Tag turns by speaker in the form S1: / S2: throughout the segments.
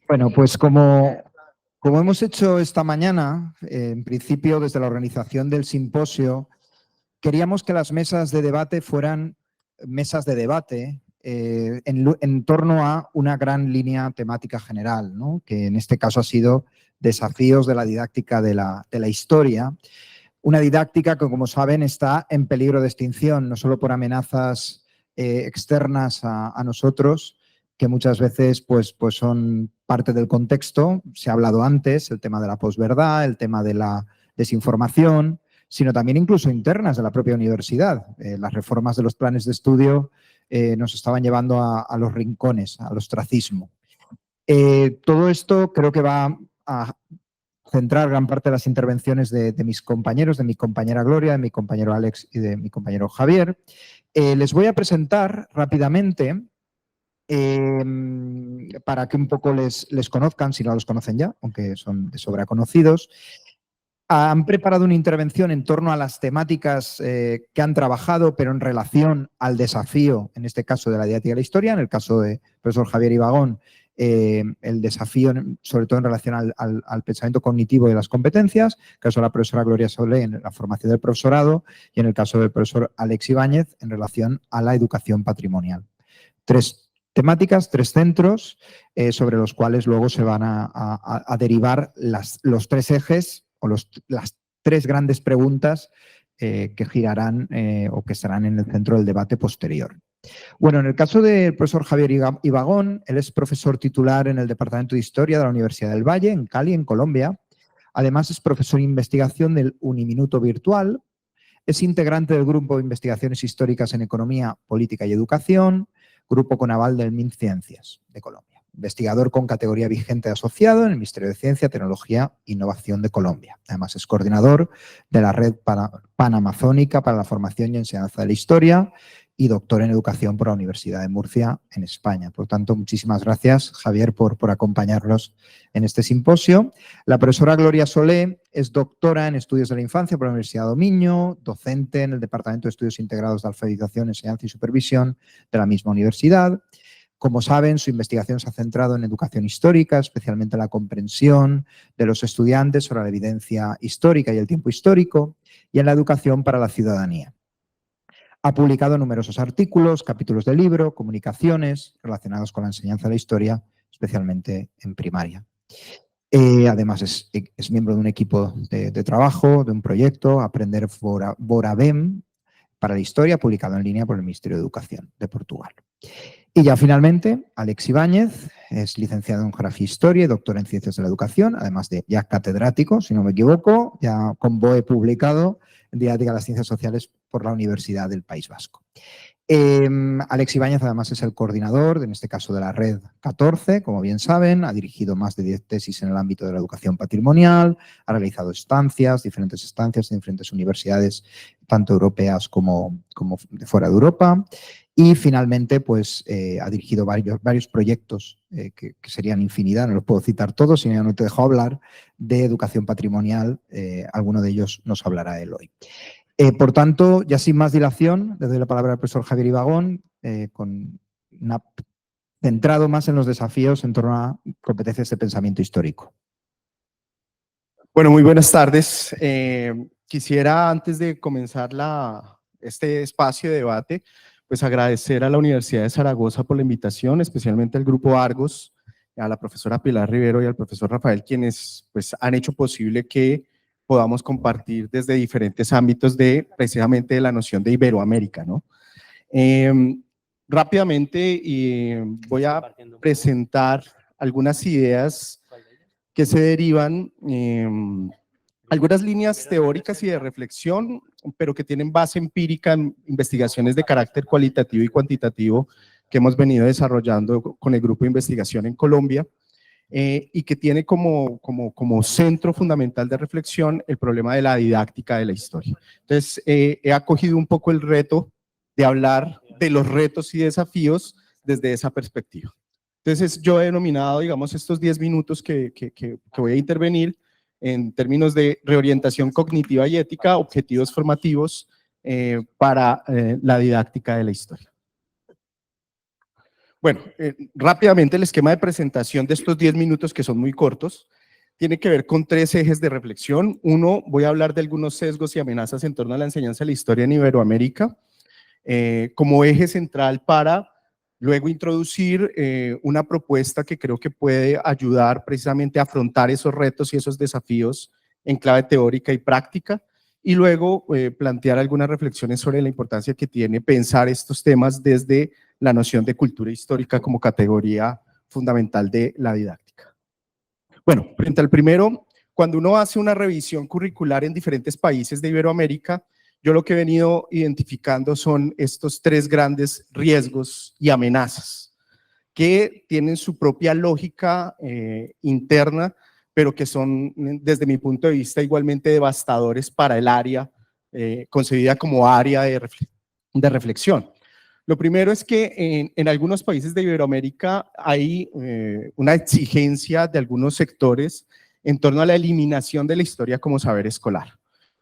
S1: Bueno, pues como hemos hecho esta mañana, en principio desde la organización del simposio, queríamos que las mesas de debate fueran mesas de debate en torno a una gran línea temática general, ¿no? Que en este caso ha sido desafíos de la didáctica de la historia. Una didáctica que, como saben, está en peligro de extinción, no solo por amenazas externas a nosotros, que muchas veces pues son parte del contexto. Se ha hablado antes, el tema de la posverdad, el tema de la desinformación, sino también incluso internas de la propia universidad. Las reformas de los planes de estudio nos estaban llevando a los rincones, al ostracismo. Todo esto creo que va a centrar gran parte de las intervenciones de mis compañeros, de mi compañera Gloria, de mi compañero Alex y de mi compañero Javier. Les voy a presentar rápidamente para que un poco les conozcan, si no los conocen ya, aunque son de sobra conocidos. Han preparado una intervención en torno a las temáticas que han trabajado, pero en relación al desafío, en este caso de la didáctica de la historia, en el caso del profesor Javier Ibagón, el desafío sobre todo en relación al pensamiento cognitivo de las competencias, en el caso de la profesora Gloria Solé en la formación del profesorado y en el caso del profesor Alex Ibáñez en relación a la educación patrimonial. Tres temáticas, tres centros sobre los cuales luego se van a derivar los tres ejes o las tres grandes preguntas que girarán o que estarán en el centro del debate posterior. Bueno, en el caso del profesor Javier Ibagón, él es profesor titular en el Departamento de Historia de la Universidad del Valle, en Cali, en Colombia. Además, es profesor de investigación del Uniminuto Virtual. Es integrante del Grupo de Investigaciones Históricas en Economía, Política y Educación, Grupo con aval del MinCiencias de Colombia. Investigador con categoría vigente de asociado en el Ministerio de Ciencia, Tecnología e Innovación de Colombia. Además, es coordinador de la Red Panamazónica para la Formación y Enseñanza de la Historia y doctor en Educación por la Universidad de Murcia, en España. Por tanto, muchísimas gracias, Javier, por acompañarnos en este simposio. La profesora Gloria Solé es doctora en Estudios de la Infancia por la Universidad de Miño, docente en el Departamento de Estudios Integrados de Alfabetización, Enseñanza y Supervisión de la misma universidad. Como saben, su investigación se ha centrado en educación histórica, especialmente en la comprensión de los estudiantes sobre la evidencia histórica y el tiempo histórico, y en la educación para la ciudadanía. Ha publicado numerosos artículos, capítulos de libro, comunicaciones relacionados con la enseñanza de la historia, especialmente en primaria. Además, es miembro de un equipo de trabajo, de un proyecto, Aprender Borabem, para la historia, publicado en línea por el Ministerio de Educación de Portugal. Y ya finalmente, Alex Ibáñez es licenciado en Geografía e Historia y doctor en Ciencias de la Educación, además de ya catedrático, si no me equivoco, ya con BOE publicado en Didáctica de las Ciencias Sociales por la Universidad del País Vasco. Alex Ibáñez además es el coordinador, en este caso de la Red 14, como bien saben, ha dirigido más de 10 tesis en el ámbito de la educación patrimonial, ha realizado diferentes estancias en diferentes universidades, tanto europeas como de fuera de Europa. Y finalmente, pues ha dirigido varios proyectos que serían infinidad, no los puedo citar todos, si no te dejo hablar, de educación patrimonial. Alguno de ellos nos hablará él hoy. Por tanto, ya sin más dilación, le doy la palabra al profesor Javier Ibagón, centrado más en los desafíos en torno a competencias de pensamiento histórico.
S2: Bueno, muy buenas tardes. Quisiera, antes de comenzar este espacio de debate, pues agradecer a la Universidad de Zaragoza por la invitación, especialmente al Grupo Argos, a la profesora Pilar Rivero y al profesor Rafael, quienes pues han hecho posible que podamos compartir desde diferentes ámbitos precisamente de la noción de Iberoamérica, ¿no? Rápidamente voy a presentar algunas ideas que se derivan, algunas líneas teóricas y de reflexión, pero que tienen base empírica en investigaciones de carácter cualitativo y cuantitativo que hemos venido desarrollando con el grupo de investigación en Colombia, y que tiene como centro fundamental de reflexión el problema de la didáctica de la historia. Entonces, he acogido un poco el reto de hablar de los retos y desafíos desde esa perspectiva. Entonces, yo he denominado, digamos, estos 10 minutos que voy a intervenir en términos de reorientación cognitiva y ética, objetivos formativos para la didáctica de la historia. Bueno, rápidamente el esquema de presentación de estos 10 minutos, que son muy cortos, tiene que ver con 3 ejes de reflexión. Uno, voy a hablar de algunos sesgos y amenazas en torno a la enseñanza de la historia en Iberoamérica, como eje central para luego introducir una propuesta que creo que puede ayudar precisamente a afrontar esos retos y esos desafíos en clave teórica y práctica, y luego plantear algunas reflexiones sobre la importancia que tiene pensar estos temas desde la noción de cultura histórica como categoría fundamental de la didáctica. Bueno, frente al primero, cuando uno hace una revisión curricular en diferentes países de Iberoamérica, yo lo que he venido identificando son estos 3 grandes riesgos y amenazas que tienen su propia lógica interna, pero que son, desde mi punto de vista, igualmente devastadores para el área concebida como área de reflexión. Lo primero es que en algunos países de Iberoamérica hay una exigencia de algunos sectores en torno a la eliminación de la historia como saber escolar.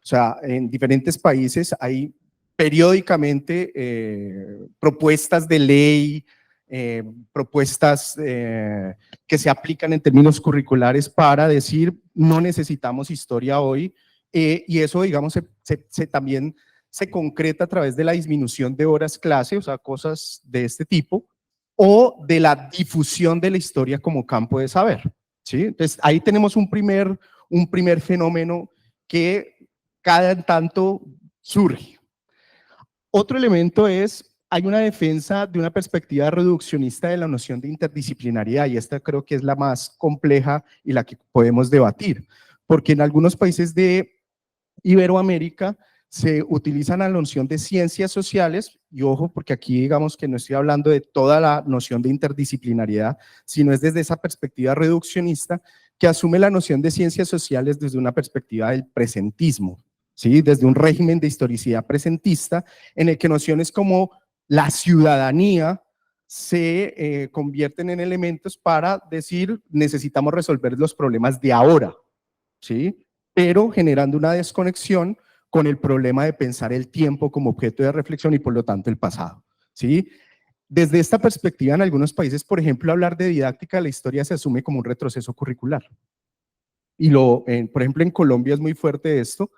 S2: O sea, en diferentes países hay periódicamente propuestas de ley, propuestas que se aplican en términos curriculares para decir no necesitamos historia hoy, y eso, digamos, también se concreta a través de la disminución de horas clase, o sea, cosas de este tipo, o de la difusión de la historia como campo de saber, ¿sí? Entonces, ahí tenemos un primer fenómeno que cada tanto surge. Otro elemento es, hay una defensa de una perspectiva reduccionista de la noción de interdisciplinariedad, y esta creo que es la más compleja y la que podemos debatir, porque en algunos países de Iberoamérica se utiliza la noción de ciencias sociales, y ojo, porque aquí digamos que no estoy hablando de toda la noción de interdisciplinariedad, sino es desde esa perspectiva reduccionista que asume la noción de ciencias sociales desde una perspectiva del presentismo, ¿sí? Desde un régimen de historicidad presentista en el que nociones como la ciudadanía se convierten en elementos para decir necesitamos resolver los problemas de ahora, ¿sí? Pero generando una desconexión con el problema de pensar el tiempo como objeto de reflexión y por lo tanto el pasado, ¿sí? Desde esta perspectiva, en algunos países, por ejemplo, hablar de didáctica de la historia se asume como un retroceso curricular. Y por ejemplo, en Colombia es muy fuerte esto.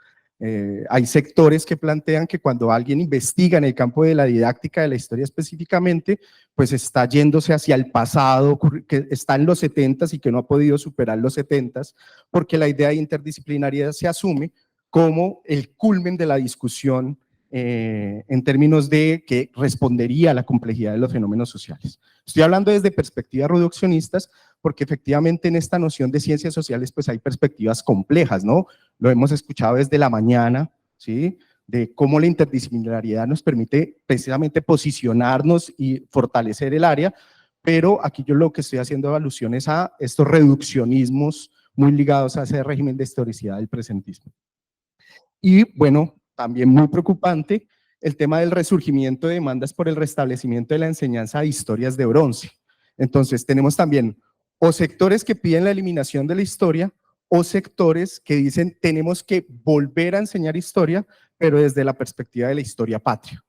S2: Hay sectores que plantean que cuando alguien investiga en el campo de la didáctica de la historia específicamente, pues está yéndose hacia el pasado, que está en los 70s y que no ha podido superar los 70s, porque la idea de interdisciplinariedad se asume como el culmen de la discusión en términos de que respondería a la complejidad de los fenómenos sociales. Estoy hablando desde perspectivas reduccionistas, porque efectivamente en esta noción de ciencias sociales pues hay perspectivas complejas, ¿no? Lo hemos escuchado desde la mañana, ¿sí? De cómo la interdisciplinariedad nos permite precisamente posicionarnos y fortalecer el área, pero aquí yo lo que estoy haciendo alusión es a estos reduccionismos muy ligados a ese régimen de historicidad del presentismo. Y bueno, también muy preocupante el tema del resurgimiento de demandas por el restablecimiento de la enseñanza de historias de bronce. Entonces tenemos también o sectores que piden la eliminación de la historia o sectores que dicen tenemos que volver a enseñar historia, pero desde la perspectiva de la historia patria.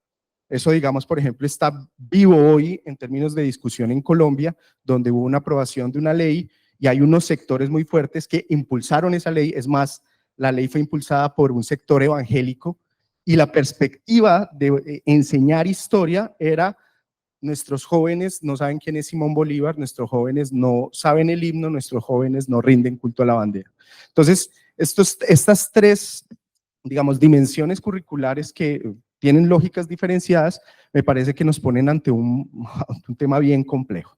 S2: Eso, digamos, por ejemplo, está vivo hoy en términos de discusión en Colombia, donde hubo una aprobación de una ley y hay unos sectores muy fuertes que impulsaron esa ley. Es más, la ley fue impulsada por un sector evangélico y la perspectiva de enseñar historia era: nuestros jóvenes no saben quién es Simón Bolívar, nuestros jóvenes no saben el himno, nuestros jóvenes no rinden culto a la bandera. Entonces, estas 3, digamos, dimensiones curriculares que tienen lógicas diferenciadas, me parece que nos ponen ante un tema bien complejo.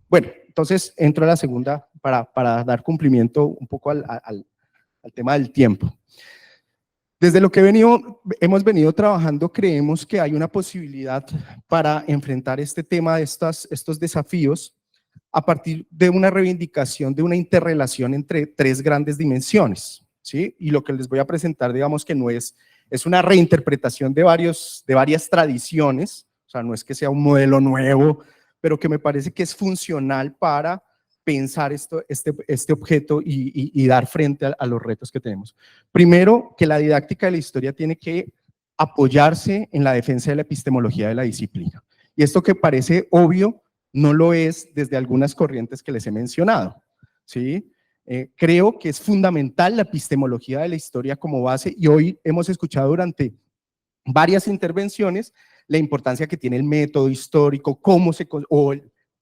S2: Bueno, entonces entro a la segunda para dar cumplimiento un poco al tema del tiempo. Desde lo que hemos venido trabajando, creemos que hay una posibilidad para enfrentar este tema, estos desafíos, a partir de una reivindicación de una interrelación entre 3 grandes dimensiones, ¿sí? Y lo que les voy a presentar, digamos que no es una reinterpretación de varias tradiciones, o sea, no es que sea un modelo nuevo, pero que me parece que es funcional para pensar este objeto y dar frente a los retos que tenemos. Primero, que la didáctica de la historia tiene que apoyarse en la defensa de la epistemología de la disciplina. Y esto que parece obvio, no lo es desde algunas corrientes que les he mencionado, ¿sí? Creo que es fundamental la epistemología de la historia como base, y hoy hemos escuchado durante varias intervenciones la importancia que tiene el método histórico,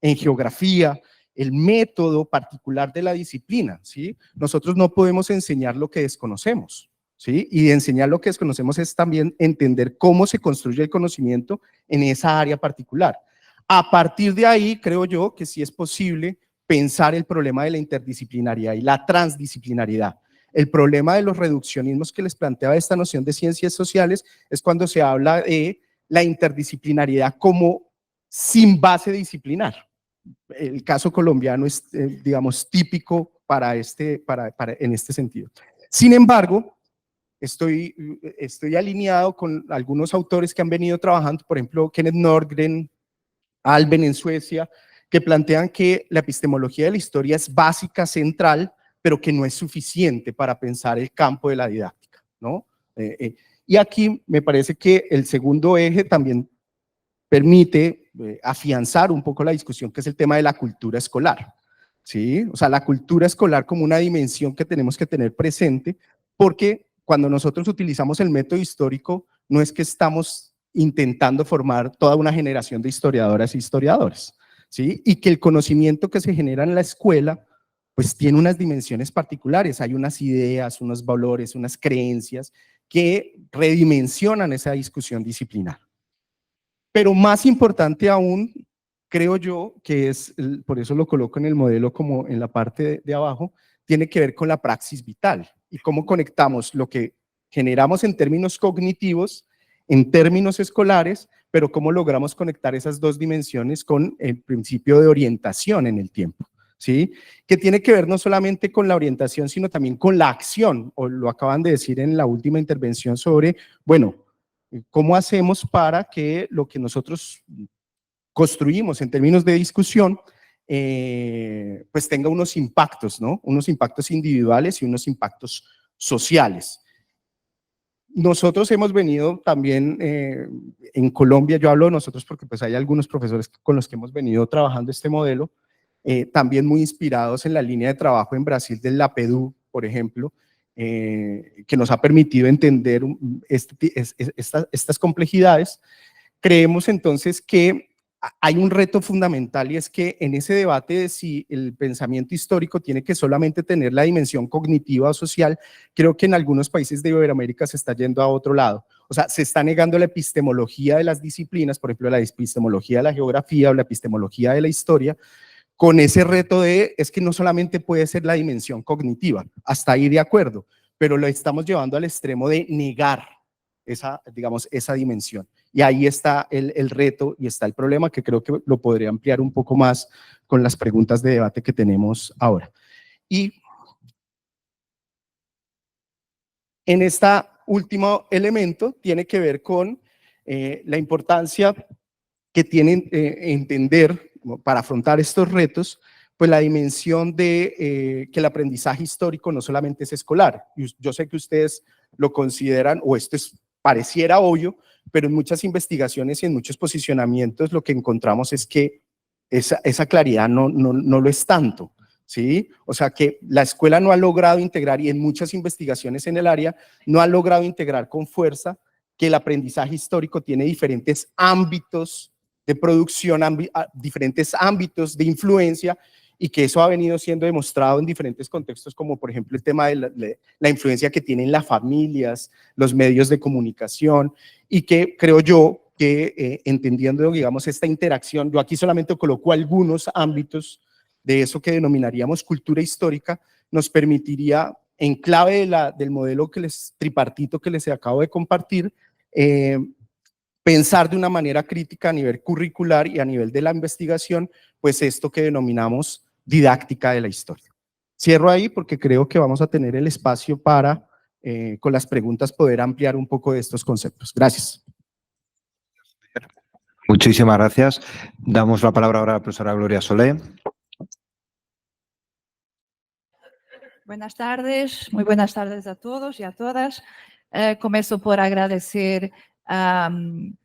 S2: en geografía, el método particular de la disciplina, ¿sí? Nosotros no podemos enseñar lo que desconocemos, ¿sí? Y enseñar lo que desconocemos es también entender cómo se construye el conocimiento en esa área particular. A partir de ahí, creo yo que sí es posible pensar el problema de la interdisciplinariedad y la transdisciplinariedad. El problema de los reduccionismos que les planteaba esta noción de ciencias sociales es cuando se habla de la interdisciplinariedad como sin base disciplinar. El caso colombiano es, digamos, típico en este sentido. Sin embargo, estoy alineado con algunos autores que han venido trabajando, por ejemplo, Kenneth Nordgren, Alben en Suecia, que plantean que la epistemología de la historia es básica, central, pero que no es suficiente para pensar el campo de la didáctica, ¿no? Y aquí me parece que el segundo eje también permite afianzar un poco la discusión, que es el tema de la cultura escolar, ¿sí? O sea, la cultura escolar como una dimensión que tenemos que tener presente, porque cuando nosotros utilizamos el método histórico, no es que estamos intentando formar toda una generación de historiadoras e historiadores, ¿sí? Y que el conocimiento que se genera en la escuela pues tiene unas dimensiones particulares, hay unas ideas, unos valores, unas creencias que redimensionan esa discusión disciplinar. Pero más importante aún, creo yo, que es, por eso lo coloco en el modelo como en la parte de abajo, tiene que ver con la praxis vital y cómo conectamos lo que generamos en términos cognitivos, en términos escolares, pero cómo logramos conectar esas dos dimensiones con el principio de orientación en el tiempo, ¿sí? Que tiene que ver no solamente con la orientación, sino también con la acción, o lo acaban de decir en la última intervención sobre, bueno, ¿cómo hacemos para que lo que nosotros construimos en términos de discusión pues tenga unos impactos, ¿no? Unos impactos individuales y unos impactos sociales? Nosotros hemos venido también en Colombia, yo hablo de nosotros porque pues hay algunos profesores con los que hemos venido trabajando este modelo, también muy inspirados en la línea de trabajo en Brasil del LAPEDU, por ejemplo, que nos ha permitido entender estas complejidades. Creemos entonces que hay un reto fundamental, y es que en ese debate de si el pensamiento histórico tiene que solamente tener la dimensión cognitiva o social, creo que en algunos países de Iberoamérica se está yendo a otro lado. O sea, se está negando la epistemología de las disciplinas, por ejemplo, la epistemología de la geografía o la epistemología de la historia, con ese reto de, es que no solamente puede ser la dimensión cognitiva, hasta ahí de acuerdo, pero lo estamos llevando al extremo de negar esa, digamos, esa dimensión. Y ahí está el reto y está el problema, que creo que lo podría ampliar un poco más con las preguntas de debate que tenemos ahora. Y en este último elemento tiene que ver con la importancia que tiene entender para afrontar estos retos, pues la dimensión de que el aprendizaje histórico no solamente es escolar. Yo sé que ustedes lo consideran, o esto pareciera obvio, pero en muchas investigaciones y en muchos posicionamientos lo que encontramos es que esa claridad no lo es tanto, ¿sí? O sea que la escuela no ha logrado integrar, y en muchas investigaciones en el área no ha logrado integrar con fuerza que el aprendizaje histórico tiene diferentes ámbitos de producción, diferentes ámbitos de influencia, y que eso ha venido siendo demostrado en diferentes contextos, como por ejemplo el tema de la influencia que tienen las familias, los medios de comunicación, y que creo yo que entendiendo, digamos, esta interacción, yo aquí solamente coloco algunos ámbitos de eso que denominaríamos cultura histórica, nos permitiría, en clave del modelo tripartito que les acabo de compartir, pensar de una manera crítica a nivel curricular y a nivel de la investigación, pues esto que denominamos didáctica de la historia. Cierro ahí porque creo que vamos a tener el espacio para, con las preguntas, poder ampliar un poco de estos conceptos. Gracias.
S1: Muchísimas gracias. Damos la palabra ahora a la profesora Gloria Solé.
S3: Buenas tardes, muy buenas tardes a todos y a todas. Começo por agradecer a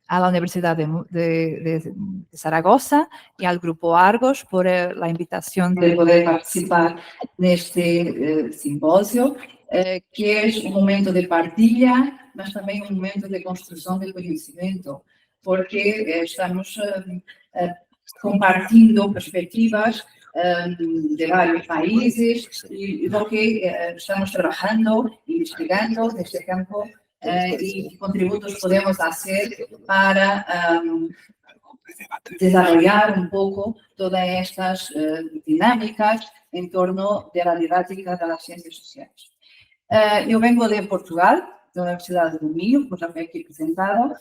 S3: la Universidad de Zaragoza y al Grupo Argos por la invitación de poder participar en este simposio, que es un momento de partida, pero también un momento de construcción del conocimiento, porque estamos compartiendo perspectivas de varios países y lo que estamos trabajando, investigando en este campo y qué contributos podemos hacer para desarrollar un poco todas estas dinámicas en torno de la didáctica de las ciencias sociales. Yo vengo de Portugal, de la Universidad de Minho, como ya me he aquí presentado.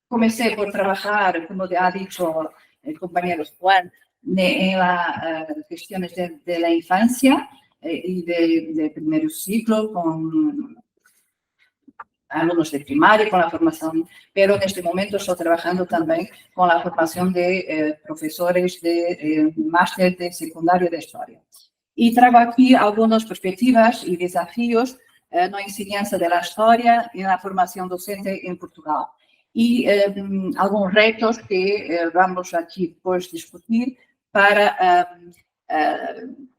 S3: Comencé por trabajar, como ha dicho el compañero Juan, en las cuestiones de la infancia y de primer ciclo con alumnos de primaria, con la formación, pero en este momento estoy trabajando también con la formación de profesores de máster de secundario de historia. Y traigo aquí algunas perspectivas y desafíos en la enseñanza de la historia y en la formación docente en Portugal. Y algunos retos que vamos aquí pues discutir para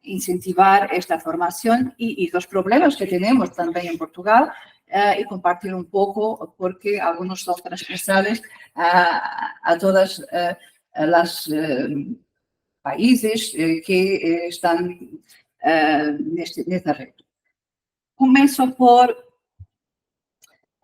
S3: incentivar esta formación y los problemas que tenemos también en Portugal y compartir un poco porque algunos son transversales a todas las países que están en este reto. Comienzo por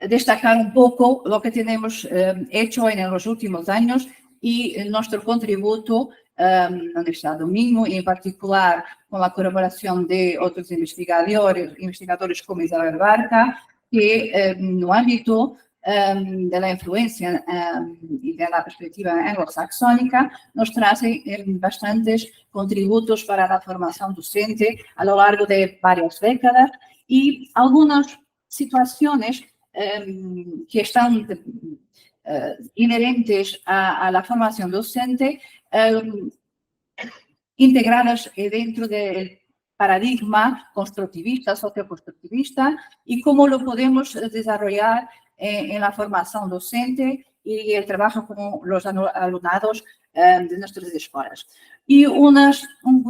S3: destacar un poco lo que tenemos hecho en los últimos años y nuestro contributo en la Universidad de Minho, y en particular con la colaboración de otros investigadores como Isabel Barca, que en el ámbito de la influencia y de la perspectiva anglosaxónica nos trae bastantes contributos para la formación docente a lo largo de varias décadas y algunas situaciones que están inherentes a la formación docente integradas dentro del paradigma constructivista, socioconstructivista, y cómo lo podemos desarrollar en la formación docente y el trabajo con los alumnados de nuestras escuelas. Y un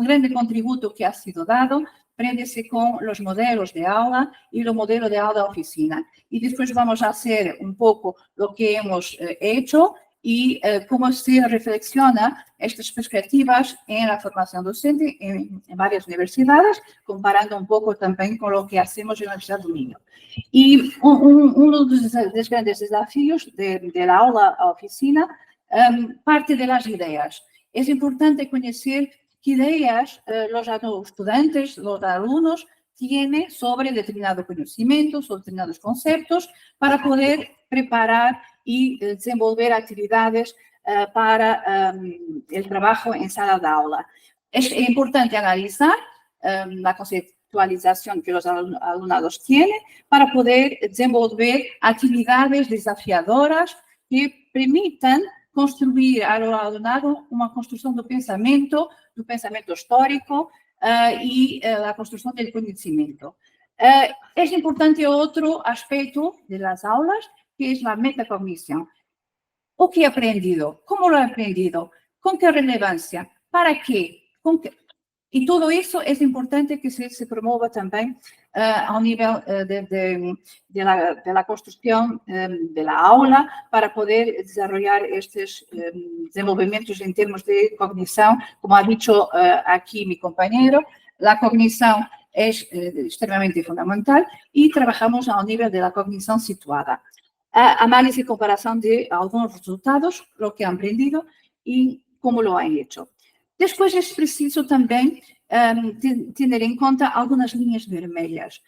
S3: gran contributo que ha sido dado prende-se con los modelos de aula y los modelos de aula oficina. Y después vamos a hacer un poco lo que hemos hecho y cómo se reflexiona estas perspectivas en la formación docente en varias universidades, comparando un poco también con lo que hacemos en la Universidad de Minho. Y uno de los grandes desafíos de la aula a oficina parte de las ideas. Es importante conocer qué ideas los estudiantes, los alumnos, tienen sobre determinado conocimiento, sobre determinados conceptos, para poder preparar y desenvolver actividades para el trabajo en sala de aula. Es importante analizar la conceptualización que los alumnados tienen para poder desenvolver actividades desafiadoras que permitan construir al alumnado uma construção do pensamento histórico e a construção do conhecimento. É importante outro aspecto das aulas, que é a metacognição. O que he aprendido? Como lo he aprendido? Com que relevância? Para quê? E tudo isso é importante que se promova também ao nível da construção da aula para poder desenvolver estes desenvolvimentos em termos de cognição. Como ha dicho aqui meu companheiro, a cognição é extremamente fundamental e trabalhamos ao nível da cognição situada. Análise e comparação de alguns resultados, o que han aprendido e como lo han hecho. Después es preciso también tener en cuenta algunas líneas vermelhas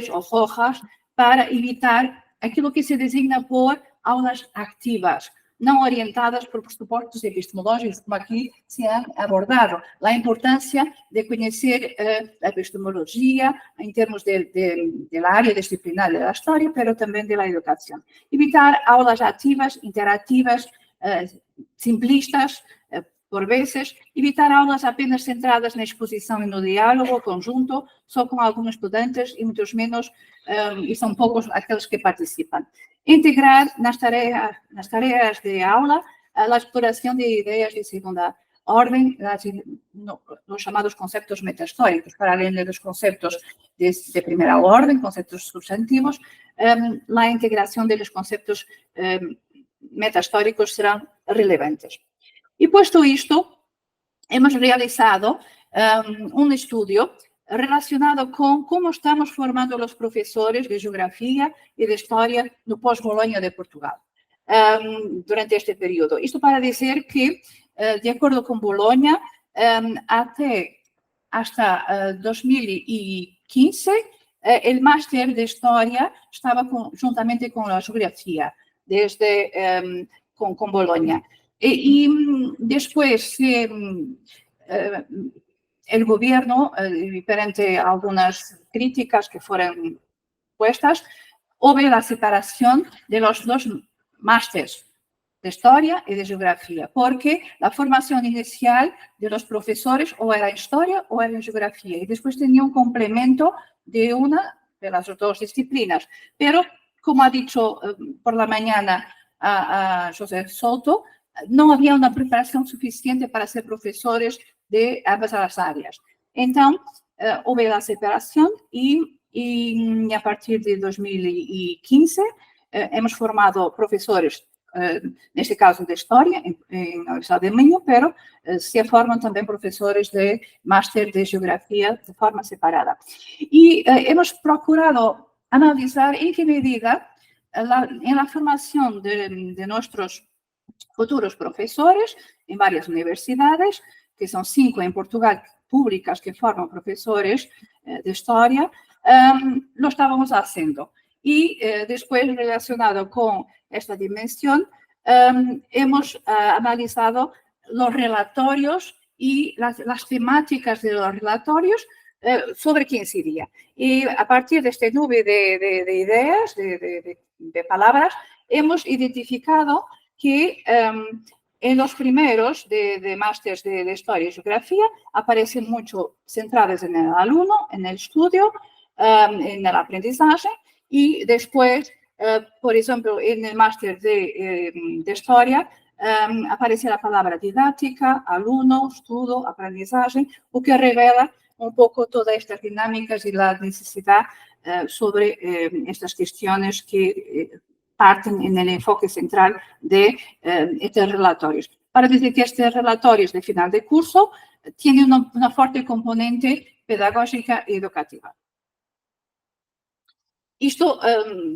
S3: o rojas, para evitar aquilo que se designa por aulas activas, não orientadas por pressupostos epistemológicos, como aqui se han abordado. A importância de conhecer a epistemologia em termos da área disciplinar da história, mas também da educação. Evitar aulas ativas, interativas, simplistas, por veces, evitar aulas apenas centradas na exposição e no diálogo conjunto, só com alguns estudantes e muitos menos, e são poucos aqueles que participam. Integrar nas tareas de aula a exploração de ideias de segunda ordem, los chamados conceptos metahistóricos, para além dos conceptos de primeira ordem, conceptos substantivos, a integração dos conceptos metahistóricos serão relevantes. E posto isto, hemos realizado um estudo relacionado com como estamos formando os professores de geografia e de história no pós-Bolonha de Portugal durante este período. Isto para dizer que, de acordo com Bolonha, hasta 2015, o máster de História estava juntamente com a Geografia, com Bolonha. E depois, o governo, perante algumas críticas que foram puestas, houve a separação de los dos másteres de História e de Geografia, porque a formação inicial de los professores ou era em História ou era em Geografia, e depois tinha um complemento de uma de las duas disciplinas. Pero, como ha dicho por la mañana a José Souto, não havia uma preparação suficiente para ser professores de ambas as áreas. Então, houve a separação e a partir de 2015 hemos formado professores, neste caso de História, em Universidade de Minho, pero se formam também professores de Máster de Geografia de forma separada. E hemos procurado analisar em que medida, em la formação de nossos futuros professores em várias universidades, que são 5 em Portugal, públicas, que formam professores de História, lo estávamos fazendo. E depois, relacionado com esta dimensão, hemos analizado os relatórios e as temáticas de los relatórios sobre quem seria. E a partir deste nube de ideias, de palavras, hemos identificado que en los primeros de másteres de Historia y Geografía aparecen mucho centrados en el alumno, en el estudio, en el aprendizaje, y después, por ejemplo, en el máster de Historia aparece la palabra didáctica, alumno, estudio, aprendizaje, o que revela un poco todas estas dinámicas y la necesidad sobre estas cuestiones que parten en el enfoque central de estos relatorios. Para decir que estos relatorios de final de curso tienen una fuerte componente pedagógica y educativa. Esto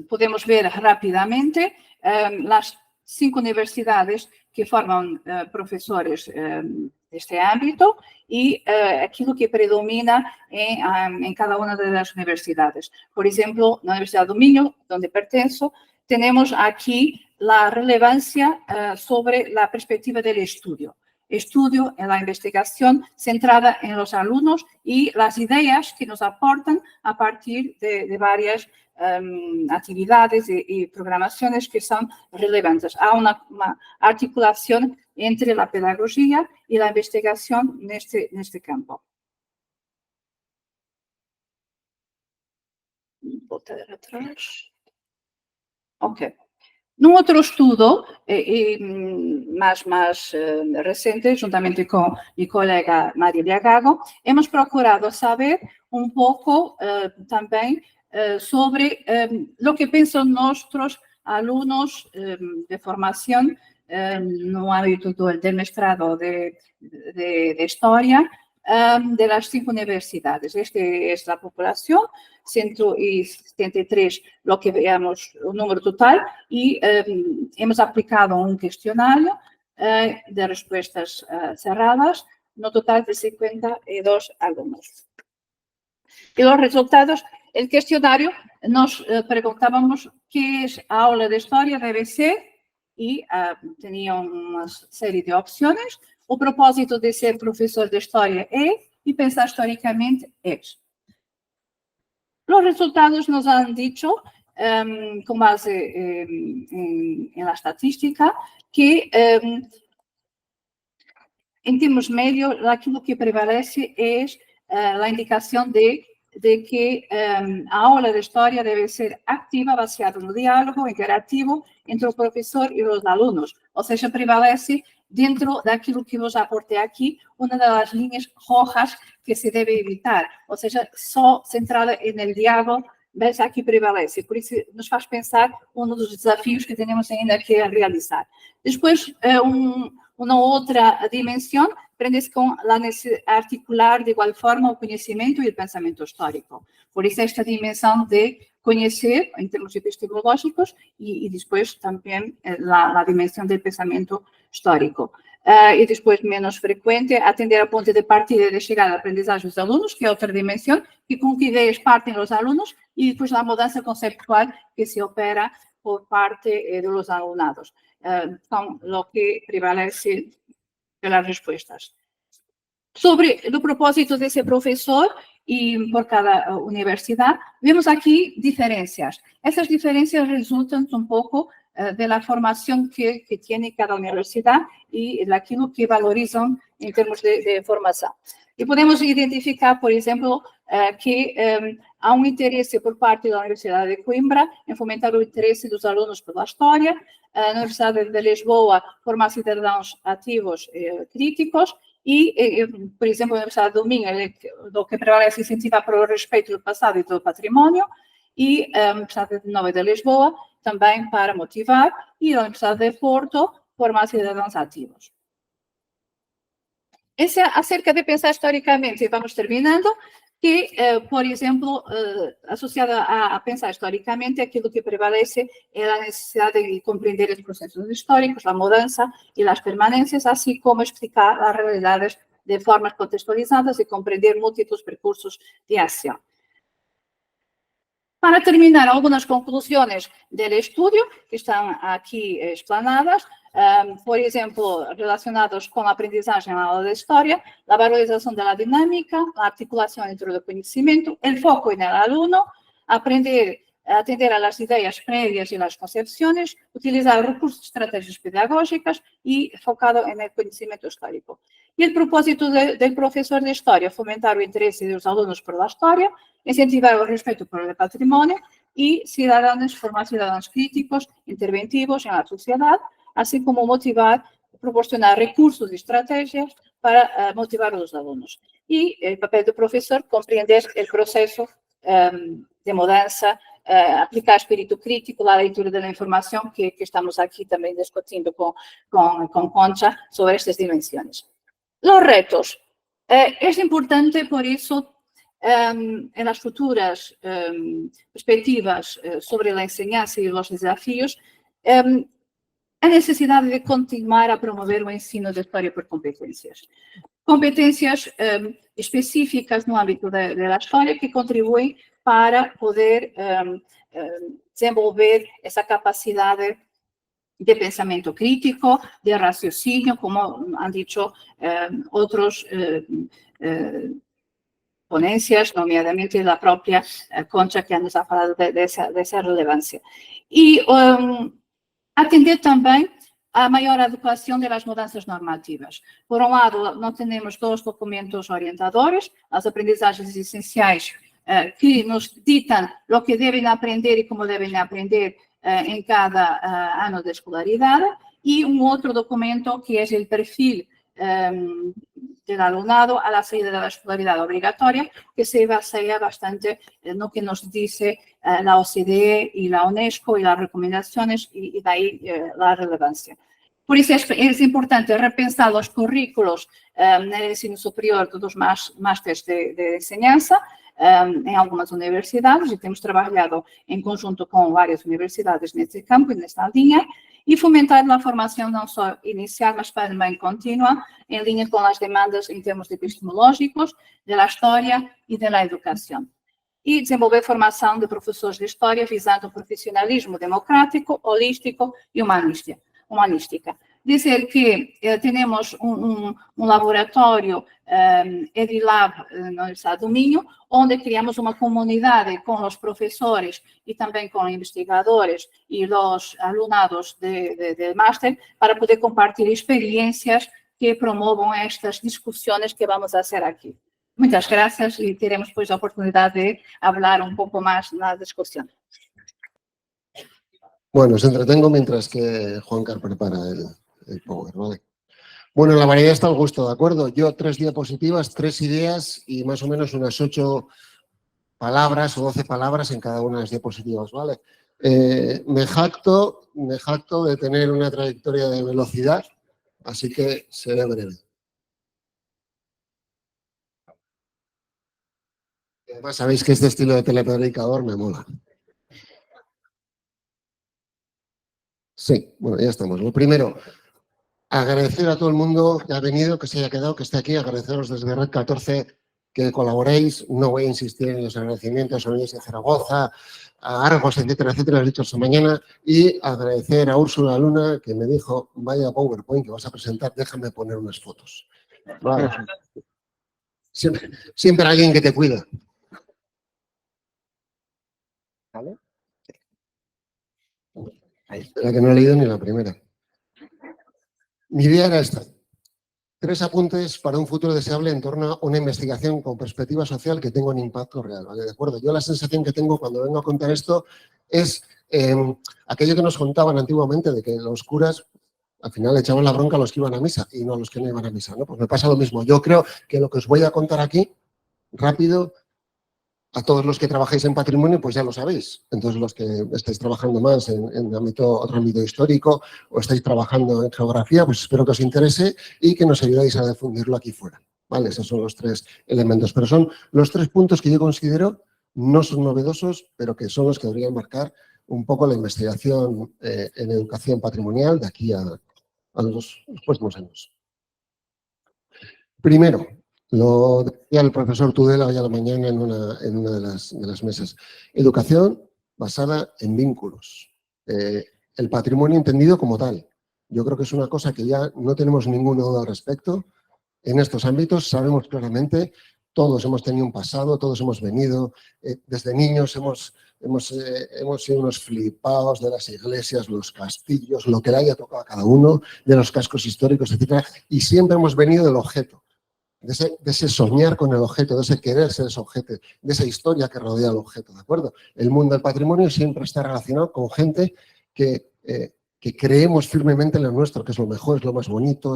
S3: podemos ver rápidamente las 5 universidades que forman profesores de este ámbito y aquello que predomina en cada una de las universidades. Por ejemplo, la Universidad de Minho, donde pertenezco, tenemos aquí la relevancia sobre la perspectiva del estudio. Estudio en la investigación centrada en los alumnos y las ideas que nos aportan a partir de varias actividades y programaciones que son relevantes. Hay una articulación entre la pedagogía y la investigación en este campo. Voltar atrás. Ok. Num outro estudo, mais recente, juntamente com minha colega Marília Gago, hemos procurado saber um pouco também sobre o que pensam nossos alunos de formação no âmbito do mestrado de História de las 5 universidades. Esta es la población, 173, lo que veamos, el número total, y hemos aplicado un cuestionario de respuestas cerradas, no total de 52 alumnos. Y los resultados, el cuestionario, nos preguntábamos qué es aula de historia debe ser, y tenía una serie de opciones. O propósito de ser professor de História e pensar historicamente es. Los resultados nos han dicho, con base en la estadística, que en términos medios, aquilo que prevalece es la indicación de que a aula de história deve ser activa, baseada no diálogo interativo entre o professor e os alunos. Ou seja, prevalece dentro daquilo que eu já aportei aqui, uma das linhas rojas que se deve evitar. Ou seja, só centrada no diálogo, mas aqui prevalece. Por isso, nos faz pensar um dos desafios que temos ainda que realizar. Depois, uma outra dimensão prende-se com a necessidade de articular de igual forma o conhecimento e o pensamento histórico. Por isso, esta dimensão de conhecer, em termos epistemológicos, e depois também a dimensão do pensamento histórico. E depois, menos frequente, atender a ponto de partida e de chegada à aprendizagem dos alunos, que é outra dimensão, que com que ideias partem os alunos, e depois a mudança conceptual que se opera por parte dos alunados. Son lo que prevalece de las respuestas. Sobre o propósito desse professor e por cada universidade, vemos aqui diferenças. Essas diferenças resultam um pouco da formação que tem cada universidade e daquilo que valorizam em termos de formação. E podemos identificar, por exemplo, que há interesse por parte da Universidade de Coimbra em fomentar o interesse dos alunos pela história, a Universidade de Lisboa formar cidadãos ativos e críticos, e, por exemplo, a Universidade do Minho, do que prevalece incentivar para o respeito do passado e do património, e a Universidade Nova de Lisboa também para motivar, e a Universidade de Porto formar cidadãos ativos. Esse é acerca de pensar historicamente, vamos terminando, que, por exemplo, associada a pensar historicamente, aquilo que prevalece é a necessidade de compreender os processos históricos, a mudança e as permanências, assim como explicar as realidades de formas contextualizadas e compreender múltiplos percursos de ação. Para terminar, algunas conclusiones del estudio que están aquí explanadas, por ejemplo, relacionados con la aprendizaje en la aula de historia, la valorización de la dinámica, la articulación entre el conocimiento, el foco en el alumno, atender a las ideas previas y las concepciones, utilizar recursos, estrategias pedagógicas y focado en el conocimiento histórico. Y el propósito del profesor de historia, fomentar el interés de los alumnos por la historia, incentivar el respeto por el patrimonio y formar ciudadanos críticos, interventivos en la sociedad, así como motivar, proporcionar recursos y estrategias para motivar a los alumnos. Y el papel del profesor, comprender el proceso de mudança, aplicar espírito crítico, a leitura da informação que estamos aqui também discutindo com Concha sobre estas dimensões. Os retos. É importante, por isso, em las futuras perspectivas sobre a enseñanza e os desafios, a necessidade de continuar a promover o ensino de história por competências. Competências específicas no âmbito da história que contribuem para poder desenvolver essa capacidade de pensamento crítico, de raciocínio, como han dicho outros ponencias, nomeadamente da própria Concha, que nos ha falado dessa relevância. E atender também a maior adequação das mudanças normativas. Por um lado, nós temos dois documentos orientadores, as aprendizagens essenciais, que nos ditam o que devem aprender e como devem aprender em cada ano de escolaridade, e outro documento que é o perfil do alumnado a la saída da escolaridade obrigatória, que se baseia bastante no que nos dice la OCDE y la UNESCO y las recomendaciones, y de ahí la relevancia. Por isso é importante repensar os currículos no ensino superior dos másteres de enseñanza em algumas universidades, e temos trabalhado em conjunto com várias universidades nesse campo e nesta linha, e fomentar a formação não só inicial, mas também contínua, em linha com as demandas em termos epistemológicos, da história e da educação. E desenvolver formação de professores de história visando o profissionalismo democrático, holístico e humanística. Dizer que temos laboratório, EDILAB, na Universidade do Minho, onde criamos uma comunidade com os professores e também com investigadores e os alunados de máster para poder compartilhar experiências que promovam estas discussões que vamos fazer aqui. Muitas graças e teremos depois a oportunidade de falar um pouco mais na discussão.
S4: Bueno, os entretengo mientras que Juancar prepara el Power, ¿vale? Bueno, la variedad está al gusto, ¿de acuerdo? Yo 3 diapositivas, 3 ideas y más o menos unas 8 palabras o 12 palabras en cada una de las diapositivas, ¿vale? Me jacto de tener una trayectoria de velocidad, así que seré breve. Además, sabéis que este estilo de telepredicador me mola. Sí, bueno, ya estamos. Lo primero, agradecer a todo el mundo que ha venido, que se haya quedado, que esté aquí. Agradeceros desde Red 14 que colaboréis. No voy a insistir en los agradecimientos a la Universidad de Zaragoza, a Argos, etcétera, etcétera, lo he dicho esta mañana. Y agradecer a Úrsula Luna, que me dijo, vaya PowerPoint que vas a presentar, déjame poner unas fotos. Vale. Siempre alguien que te cuida. ¿Vale? Espera, que no he leído ni la primera. Mi idea era esta. 3 apuntes para un futuro deseable en torno a una investigación con perspectiva social que tenga un impacto real, ¿vale? ¿De acuerdo? Yo la sensación que tengo cuando vengo a contar esto es aquello que nos contaban antiguamente de que los curas al final echaban la bronca a los que iban a misa y no a los que no iban a misa, ¿no? Pues me pasa lo mismo. Yo creo que lo que os voy a contar aquí, rápido, a todos los que trabajáis en patrimonio, pues ya lo sabéis. Entonces, los que estáis trabajando más en otro ámbito histórico o estáis trabajando en geografía, pues espero que os interese y que nos ayudéis a difundirlo aquí fuera. ¿Vale? Esos son los 3 elementos. Pero son los 3 puntos que yo considero no son novedosos, pero que son los que deberían marcar un poco la investigación en educación patrimonial de aquí a los próximos años. Primero, lo decía el profesor Tudela hoy a la mañana en una de las mesas. Educación basada en vínculos. El patrimonio entendido como tal. Yo creo que es una cosa que ya no tenemos ninguna duda al respecto. En estos ámbitos sabemos claramente, todos hemos tenido un pasado, todos hemos venido, desde niños hemos sido unos flipados de las iglesias, los castillos, lo que le haya tocado a cada uno, de los cascos históricos, etcétera, y siempre hemos venido del objeto. De ese soñar con el objeto, de ese querer ser ese objeto, de esa historia que rodea el objeto, ¿de acuerdo? El mundo del patrimonio siempre está relacionado con gente que creemos firmemente en lo nuestro, que es lo mejor, es lo más bonito,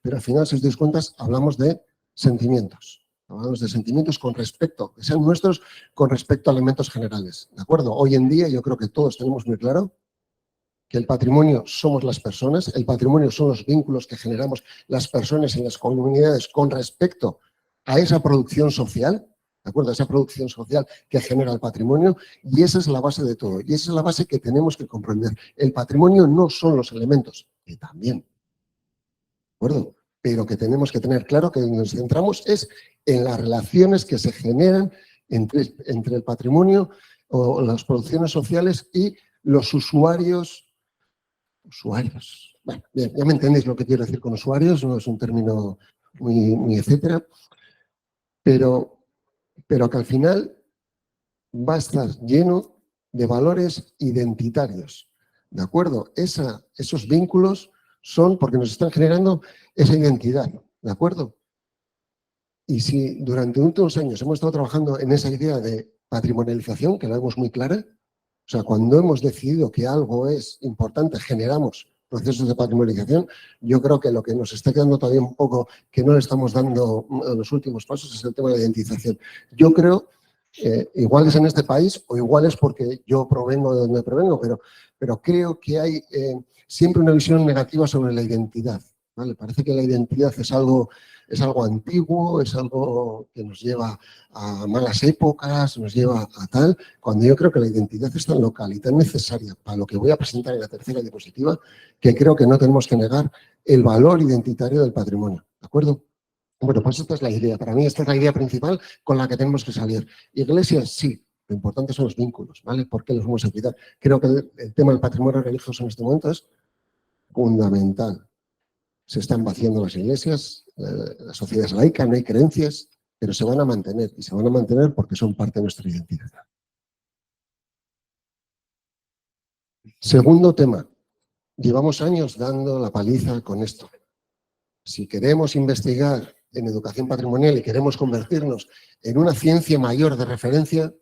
S4: pero al final, si os dais cuenta, hablamos de sentimientos. Hablamos de sentimientos con respecto, que sean nuestros con respecto a elementos generales, ¿de acuerdo? Hoy en día yo creo que todos tenemos muy claro que el patrimonio somos las personas, el patrimonio son los vínculos que generamos las personas en las comunidades con respecto a esa producción social, ¿de acuerdo? Esa producción social que genera el patrimonio, y esa es la base de todo, y esa es la base que tenemos que comprender. El patrimonio no son los elementos, que también, ¿de acuerdo? Pero que tenemos que tener claro que nos centramos es en las relaciones que se generan entre el patrimonio o las producciones sociales y los usuarios. Bueno, bien, ya me entendéis lo que quiero decir con usuarios, no es un término muy etcétera, pero que al final va a estar lleno de valores identitarios, ¿de acuerdo? Esos vínculos son porque nos están generando esa identidad, ¿de acuerdo? Y si durante unos años hemos estado trabajando en esa idea de patrimonialización, que la vemos muy clara, o sea, cuando hemos decidido que algo es importante, generamos procesos de patrimonialización, yo creo que lo que nos está quedando todavía un poco, que no le estamos dando los últimos pasos, es el tema de la identificación. Yo creo, igual es en este país o igual es porque yo provengo de donde provengo, pero creo que hay siempre una visión negativa sobre la identidad, ¿vale? Parece que la identidad es algo antiguo, es algo que nos lleva a malas épocas, nos lleva a tal, cuando yo creo que la identidad es tan local y tan necesaria para lo que voy a presentar en la tercera diapositiva, que creo que no tenemos que negar el valor identitario del patrimonio, ¿de acuerdo? Bueno, pues esta es la idea. Para mí esta es la idea principal con la que tenemos que salir. Iglesias, sí, lo importante son los vínculos, ¿vale? ¿Por qué los vamos a cuidar? Creo que el tema del patrimonio religioso en este momento es fundamental. Se están vaciando las iglesias, la sociedad es laica, no hay creencias, pero se van a mantener, y se van a mantener porque son parte de nuestra identidad. Segundo tema. Llevamos años dando la paliza con esto. Si queremos investigar en educación patrimonial y queremos convertirnos en una ciencia mayor de referencia,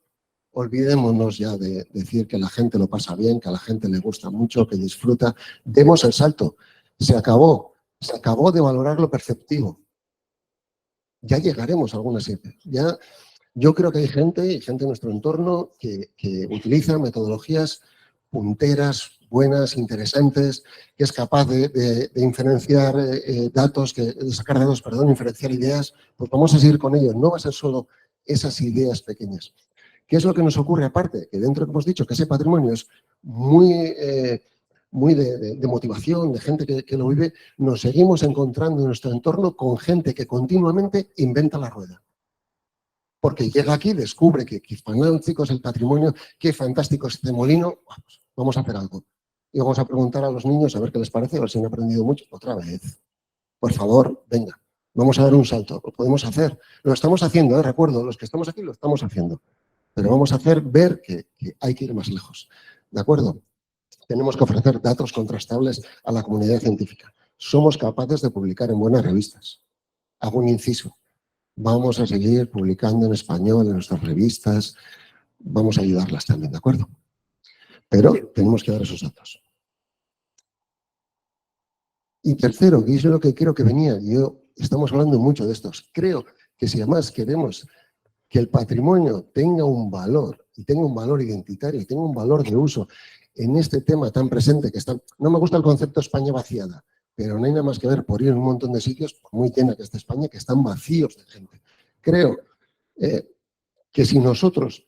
S4: olvidémonos ya de decir que la gente lo pasa bien, que a la gente le gusta mucho, que disfruta. Demos el salto. Se acabó de valorar lo perceptivo. Ya llegaremos a algunas sitios. Ya, yo creo que hay gente en nuestro entorno que utiliza metodologías punteras, buenas, interesantes, que es capaz de inferenciar datos, de sacar datos, perdón, inferenciar ideas. Pues vamos a seguir con ello. No va a ser solo esas ideas pequeñas. ¿Qué es lo que nos ocurre aparte? Que dentro que hemos dicho que ese patrimonio es muy de motivación, de gente que lo vive, nos seguimos encontrando en nuestro entorno con gente que continuamente inventa la rueda. Porque llega aquí, descubre que Hispanáutica es el patrimonio, qué fantástico es este molino, vamos a hacer algo. Y vamos a preguntar a los niños a ver qué les parece, a ver si han aprendido mucho. Otra vez, por favor, venga, vamos a dar un salto, lo podemos hacer. Lo estamos haciendo, recuerdo, los que estamos aquí lo estamos haciendo. Pero vamos a hacer ver que hay que ir más lejos. ¿De acuerdo? Tenemos que ofrecer datos contrastables a la comunidad científica. Somos capaces de publicar en buenas revistas. Hago un inciso. Vamos a seguir publicando en español en nuestras revistas. Vamos a ayudarlas también, ¿de acuerdo? Pero tenemos que dar esos datos. Y tercero, que es lo que creo que venía, estamos hablando mucho de estos. Creo que si además queremos que el patrimonio tenga un valor, y tenga un valor identitario, y tenga un valor de uso en este tema tan presente que está... No me gusta el concepto España vaciada, pero no hay nada más que ver por ir en un montón de sitios, por muy llena que esté España, que están vacíos de gente. Creo que si nosotros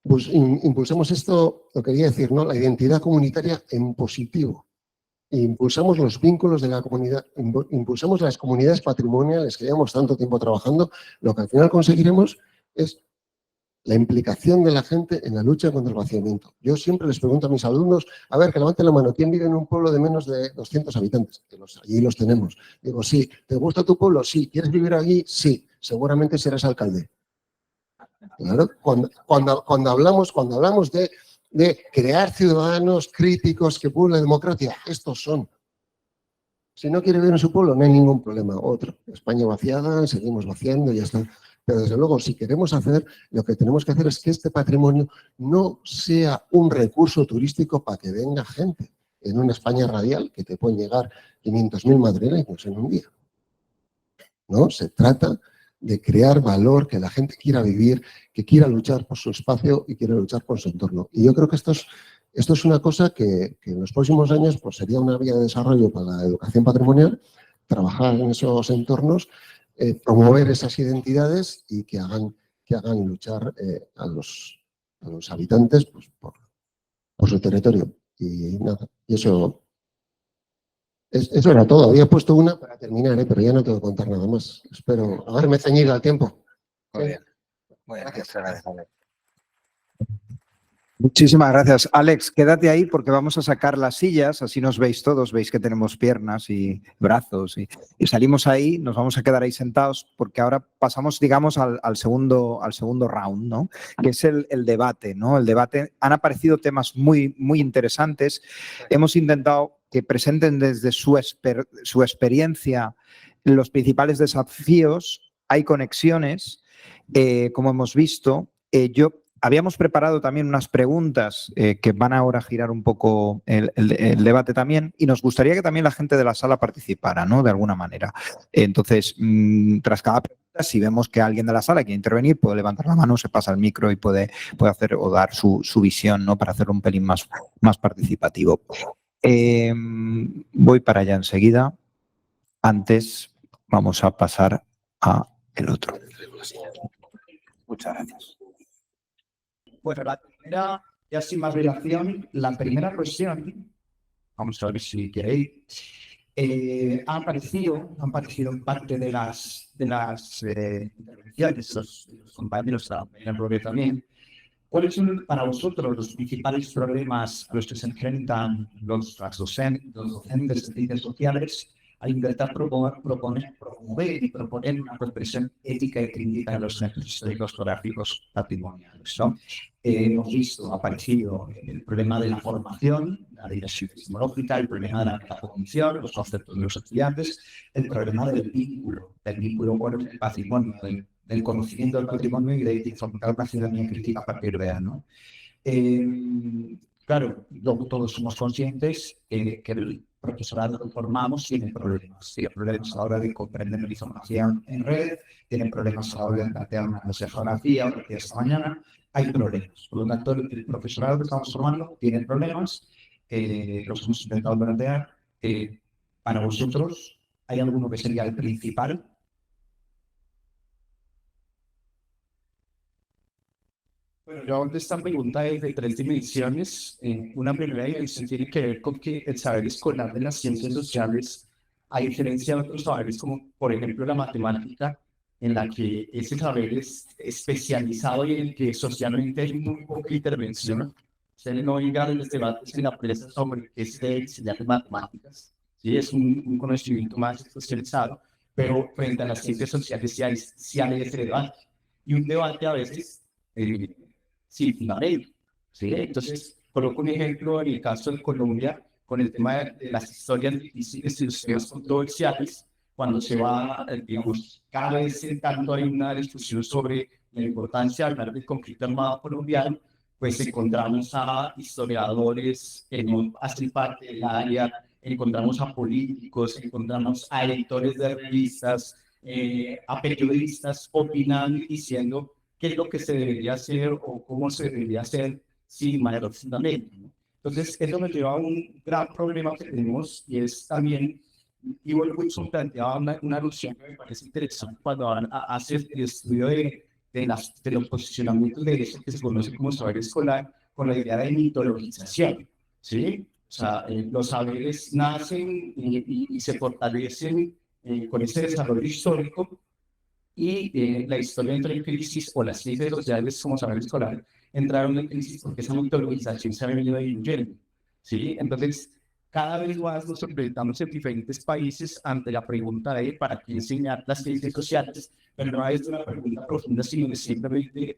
S4: pues, impulsamos esto, lo quería decir, ¿no? La identidad comunitaria en positivo, impulsamos los vínculos de la comunidad, impulsamos las comunidades patrimoniales que llevamos tanto tiempo trabajando, lo que al final conseguiremos es la implicación de la gente en la lucha contra el vaciamiento. Yo siempre les pregunto a mis alumnos, a ver, que levanten la mano, ¿quién vive en un pueblo de menos de 200 habitantes? Que allí los tenemos. Digo, sí. ¿Te gusta tu pueblo? Sí. ¿Quieres vivir allí? Sí. Seguramente serás alcalde. Claro, cuando hablamos de crear ciudadanos críticos que pueblen la democracia, estos son. Si no quiere vivir en su pueblo, no hay ningún problema. Otro. España vaciada, seguimos vaciando y ya está. Pero desde luego, si queremos hacer, lo que tenemos que hacer es que este patrimonio no sea un recurso turístico para que venga gente en una España radial que te pueden llegar 500.000 madrileños en un día. ¿No? Se trata de crear valor, que la gente quiera vivir, que quiera luchar por su espacio y quiera luchar por su entorno. Y yo creo que esto es una cosa que en los próximos años pues sería una vía de desarrollo para la educación patrimonial, trabajar en esos entornos, promover esas identidades y que hagan luchar a los habitantes pues, por su territorio. Y nada, y eso era todo. Había puesto una para terminar, pero ya no tengo que contar nada más. Espero haberme ceñido al tiempo.
S1: Muy bien. Muy bien. Gracias, Alex. Muchísimas gracias. Alex, quédate ahí porque vamos a sacar las sillas, así nos veis todos, veis que tenemos piernas y brazos y salimos ahí, nos vamos a quedar ahí sentados porque ahora pasamos, digamos, al segundo round, ¿no? Que es el debate, ¿no? El debate, han aparecido temas muy, muy interesantes. Hemos intentado que presenten desde su experiencia los principales desafíos, hay conexiones, como hemos visto. Habíamos preparado también unas preguntas que van ahora a girar un poco el debate también y nos gustaría que también la gente de la sala participara, ¿no? De alguna manera. Entonces, tras cada pregunta, si vemos que alguien de la sala quiere intervenir, puede levantar la mano, se pasa el micro y puede hacer o dar su visión, ¿no? Para hacerlo un pelín más participativo. Voy para allá enseguida. Antes vamos a pasar a el otro. Muchas gracias. Bueno, la primera, ya sin más dilación, la primera cuestión, vamos a ver si queréis, han aparecido en parte de las intervenciones de los compañeros de la propia también. ¿Cuáles son para vosotros los principales problemas a los que se enfrentan los docentes de ciencias sociales al intentar promover una comprensión ética y crítica de los centros históricos patrimoniales, ¿no? Hemos visto, ha aparecido el problema de la formación,
S5: la leadership epistemológica, el problema de la cognición, los conceptos de los estudiantes, el problema del vínculo con el patrimonio, del conocimiento del patrimonio y de fomentar una ciudadanía crítica a partir de él, ¿no? Claro, luego todos somos conscientes que el profesorado que formamos tiene problemas. Tiene problemas a la hora de comprender la información en red, tiene problemas a la hora de plantear una clase de geografía, o que esta mañana hay problemas. Por lo tanto, el profesorado que estamos formando tiene problemas, los hemos intentado plantear. Para vosotros, ¿hay alguno que sería el principal?
S2: Bueno, yo hago esta pregunta es de 3 dimensiones. Una primera dimensión tiene que ver con que el saber escolar de las ciencias sociales, a diferencia de otros saberes como por ejemplo la matemática, en la que ese saber es especializado y en el que socialmente hay muy poca intervención. Ustedes no ven grandes debates en la prensa sobre qué se enseñar matemáticas. Sí, es un conocimiento más especializado, pero frente a las ciencias sociales sí hay ese debate. Y un debate a veces sin fundamento. ¿Sí? Entonces, coloco un ejemplo en el caso de Colombia, con el tema de las historias difíciles y los temas controversiales, cuando se va, digamos, cada vez en tanto hay una discusión sobre la importancia de hablar del conflicto armado colombiano, pues encontramos a historiadores que no hacen parte del área, encontramos a políticos, encontramos a editores de revistas, a periodistas opinando y diciendo qué es lo que se debería hacer o cómo se debería hacer sin mayor fundamento, ¿no? Entonces, eso nos lleva a un gran problema que tenemos y es también, Ivonne Wilson planteaba una noción que me parece interesante cuando hace el estudio de los posicionamientos de eso que se conoce como saber escolar, con la idea de mitologización, ¿sí? O sea, los saberes nacen y se fortalecen con ese desarrollo histórico, y la historia entra en crisis, o las ciencias sociales como saber escolar entraron en crisis porque esa mitologización se ha venido diluyendo, ¿sí? Entonces, cada vez más nos enfrentamos en diferentes países ante la pregunta de ¿para qué enseñar las ciencias sociales? Pero no es una pregunta profunda, sino es simplemente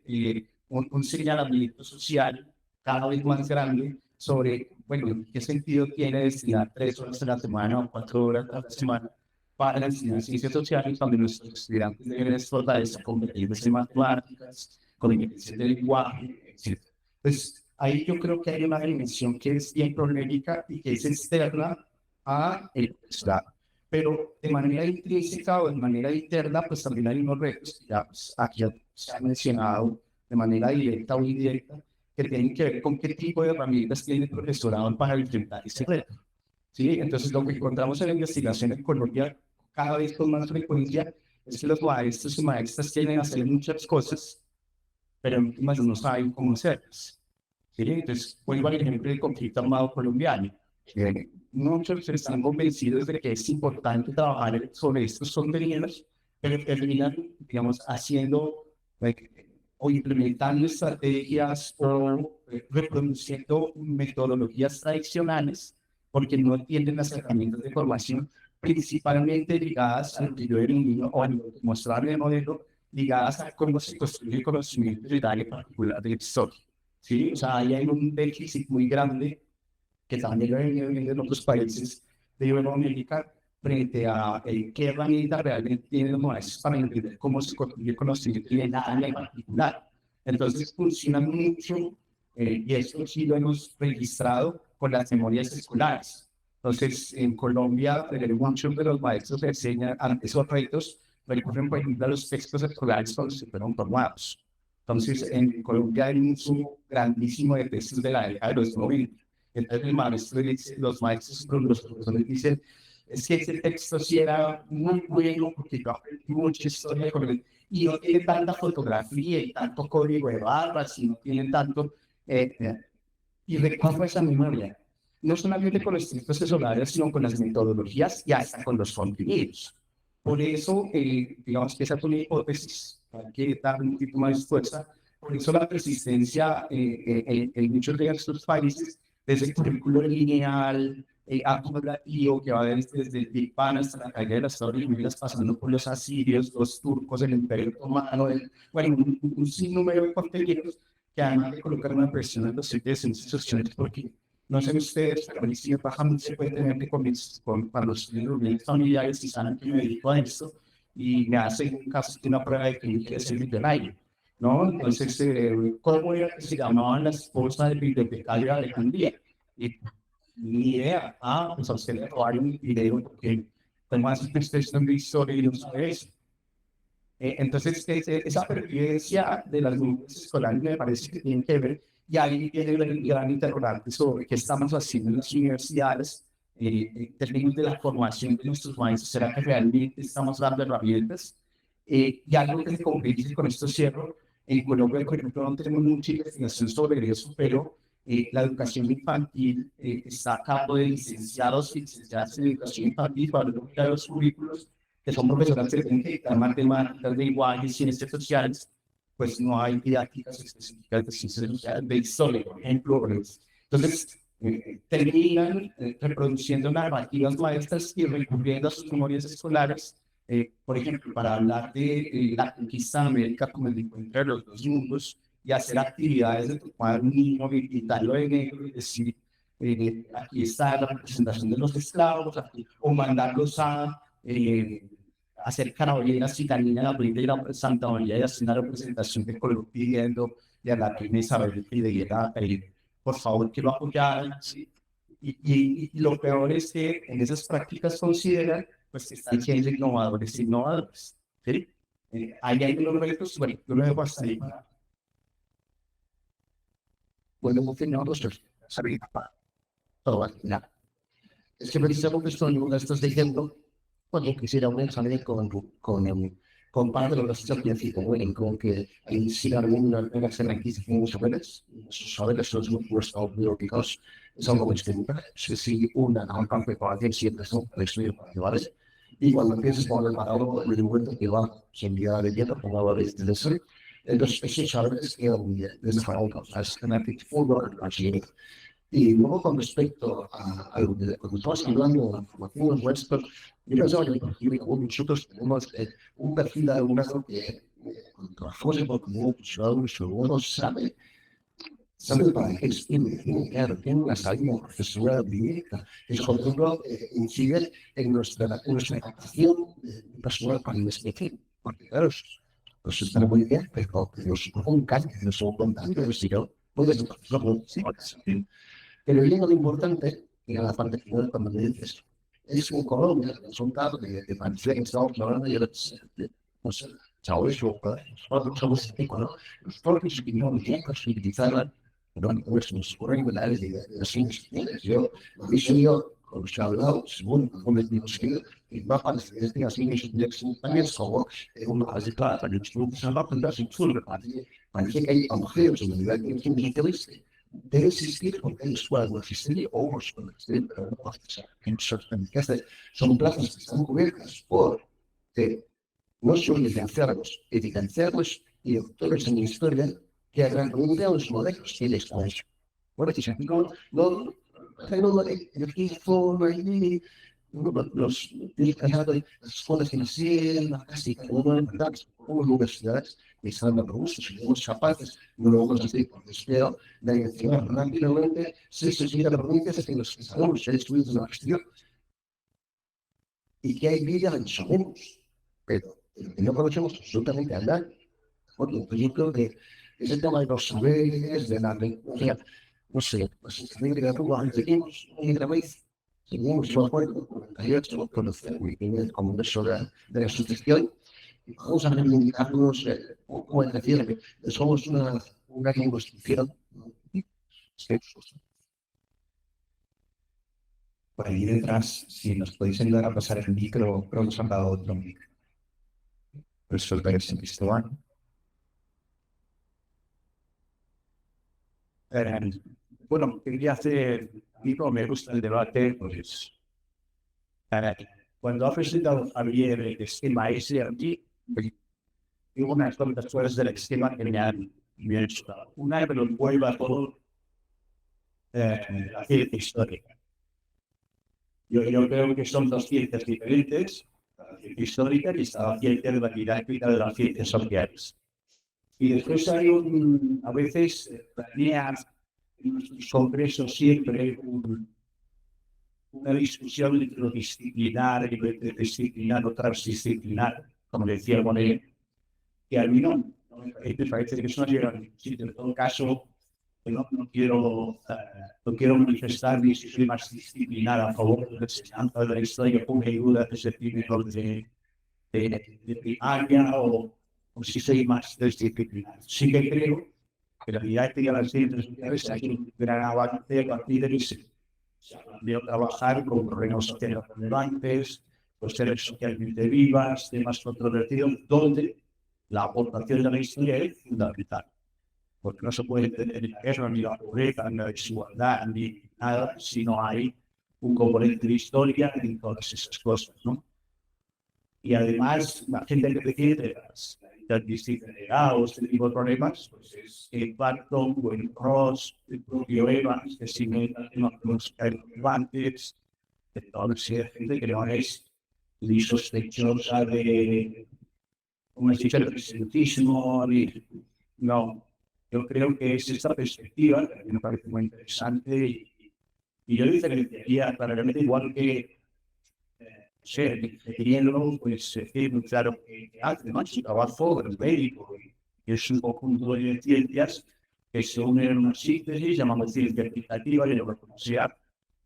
S2: un señalamiento social cada vez más grande sobre, bueno, ¿qué sentido tiene destinar 3 horas a la semana o 4 horas a la semana para enseñar ciencias sociales, donde nuestros estudiantes deben esforzarse, competencias en matemáticas, competencias de lenguaje, etc. Pues ahí yo creo que hay una dimensión que es bien polémica y que es externa a el profesorado. Pero de manera intrínseca o de manera interna, pues también hay unos retos, ya pues, aquí se han mencionado de manera directa o indirecta, que tienen que ver con qué tipo de herramientas tiene el profesorado para enfrentar ese reto. ¿Sí? Entonces, lo que encontramos en la investigación en Colombia, cada vez con más frecuencia, es que los maestros y maestras quieren hacer muchas cosas, pero en últimas no saben cómo hacerlas. ¿Sí? Entonces, vuelvo al ejemplo del conflicto armado colombiano. Muchos están convencidos de que es importante trabajar sobre estos contenidos, pero terminan, digamos, haciendo o implementando estrategias o reproduciendo metodologías tradicionales porque no entienden las herramientas de formación principalmente ligadas al que yo denomino o al mostrarle el modelo, ligadas a cómo se construye el conocimiento de área particular de la historia. ¿Sí? O sea, ahí hay un déficit muy grande que también lo he venido viendo en otros países de Iberoamérica frente a qué herramientas realmente tienen los maestros para entender cómo se construye el conocimiento de la área en particular. Entonces funciona mucho, y eso sí lo hemos registrado con las memorias escolares. Entonces, en Colombia, muchos de los maestros enseñan ante esos retos, recurren, por ejemplo, a los textos escolares cuando se fueron formados. Entonces, en Colombia hay un uso grandísimo de textos de la década de los 90. Entonces, el maestro dice, los maestros, los profesores dicen, es que ese texto sí era muy bueno porque yo aprendí mucha historia con él y no tiene tanta fotografía y tanto código de barras y no tiene tanto... y recuerdo esa memoria, no solamente con los textos escolares, sino con las metodologías y hasta con los contenidos. Por eso, digamos que esa es una hipótesis, hay que dar un poquito más de fuerza, por eso la persistencia en muchos de estos países, desde el currículo lineal, acumulativo, que va desde el Big Bang hasta la caída de las Torres Gemelas, pasando por los asirios, los turcos, el Imperio Otomano, bueno, un sinnúmero de contenidos que además de colocar una persona en los sitios de ciencias sociales, porque
S5: No sé ustedes, pero a mí sí me pasa mucho frecuentemente cuando los familiares y saben que me dedico a esto y me hacen caso de una prueba de que yo quiero ser millonario, ¿no? Entonces, ¿cómo era que se llamaban la esposa del bibliotecario de Alejandría? Y ni idea. Pues a usted le robaron un video porque como así que ustedes no han visto y no sabe eso. Entonces, esa pervivencia de las mujeres escolares me parece que tiene que ver, y ahí viene el gran interrogante sobre qué estamos haciendo en las universidades en términos de la formación de nuestros maestros. ¿Será que realmente estamos dando herramientas? Y algo que se compete con esto cierro, en Colombia, por ejemplo, no tenemos mucha investigación sobre eso, pero la educación infantil está a cargo de licenciados y licenciadas en educación infantil para los currículos que son profesionales que tienen que dictar matemáticas, de lenguaje, ciencias sociales, pues no hay didácticas específicas de ciencias sociales, de historia, por ejemplo. Entonces, terminan reproduciendo narrativas maestras y recurriendo a sus memorias escolares, por ejemplo, para hablar de la conquista de América como el encuentro de los dos mundos y hacer actividades de tomar un niño y pintarlo de negro y decir, aquí está la representación de los esclavos, aquí, o mandarlos a hacer carabeleras y también a la primera Santa María y hacer una representación de color pidiendo y a la reina Isabel que le diera por favor que lo apoyaran. ¿Sí? Y lo peor es que en esas prácticas consideran pues que están siendo innovadores. ¿Sí? Ahí hay unos retos, bueno, yo lo dejo hasta ahí. Bueno, nosotros saber todo al final. Es que precisamente estos de ejemplo cuando quisiera un examen con parte de los científicos, bueno, con que iniciar una examen aquí se muchos saberes son los biológicos, son como si una campaña para hacer siempre son estudios particulares, y cuando piensas con el parámetro de vuelta que va sin llegar de dieta, como va a decir, entonces esos saberes quedan desfalcados, hasta en el fútbol, así. Y luego con respecto a lo que cuando estamos hablando de la formación nuestra, yo pensaba que nosotros tenemos un perfil de alumnado que cuando trabajamos en Pokémon, uno sabe para qué escribe, tiene una salida profesional directa. Eso, por ejemplo, incide en nuestra captación personal para investigar. Porque, claro, nos está muy bien, pero nos un cambio, nos son contantes, y yo, puedes pero lo importante, y a la parte final cuando me dices, es un Colombia, son datos de parecer que estamos hablando de no sé, chavales o somos ¿no? Los propios que no tiempos que utilizaban durante nuestros curriculares de las instituciones. Yo, con los que he hablado, según me digo que va a parecer así en esos también como una base clara para los grupos a la fundación sur, parece que hay agujeros en el nivel de interés. Debe existir porque hay escuelas existir o existir, pero no son plazas que están cubiertas por no solo licenciados y doctores en historia que realmente los modelos que les han hecho. Bueno, si no, los las escuelas financieras, casi como universidades, que están dando uso, si somos capaces, no lo vamos a hacer por deseo, de mencionar rápidamente, se siguen las provincias en los que sabemos que hay estudios de la gestión y que hay vida en sabemos, pero no conocemos absolutamente a nadie. Porque el proyecto de ese tema de los saberes, de la tecnología, no sé, pues también de la ruba, seguimos en la vez, seguimos su acuerdo, 48, conocer el Congreso de la Sucesión, y vamos a reivindicarnos, o es decir, que somos una construcción. Por ahí detrás, si nos podéis ayudar a pasar el micro, creo que nos han dado otro micro. Eso es ver si Cristóbal. Bueno, quería hacer, a mí como me gusta el debate, pues, cuando ha presentado Javier el esquema ese aquí, hubo unas cuantas cosas del esquema que me han hecho. Una que nos vuelva a todo la ciencia histórica. Yo creo que son dos ciencias diferentes, la ciencia histórica y la ciencia de la didáctica de las ciencias sociales. Y después hay a veces líneas en nuestros congresos siempre una discusión entre lo disciplinar y lo interdisciplinar o transdisciplinar, como decía Monet, que a mí no me parece que eso no llega a ningún sitio. En todo caso, no quiero manifestar ni si soy más disciplinada a favor de la enseñanza de la historia pura y dura desde primero de primaria o si soy más disciplinado. Sí que creo que la didáctica de las ciencias sociales hay un gran avance a partir de que se aprendió a trabajar con problemas sociales relevantes, cuestiones socialmente vivas, temas controvertidos, donde la aportación de la historia es fundamental. Porque no se puede entender la guerra, ni la pobreza, ni la desigualdad, ni nada, si no hay un componente de historia en todas esas cosas, ¿no? Y además, la gente que defiende las interdisciplinaridad o este tipo de problemas, pues es el Barton, el Ross, el propio Evans, que siguen los relevantes, de toda una serie de gente que no es ni sospechosa de un ejercicio de presentismo, ni no. Yo creo que es esta perspectiva que me parece muy interesante y yo diferenciaría claramente igual que teniendo pues muy claro que hace su trabajo el médico, que es un conjunto de ciencias que se unen en una síntesis, llamamos ciencia aplicativa y lo reconocía,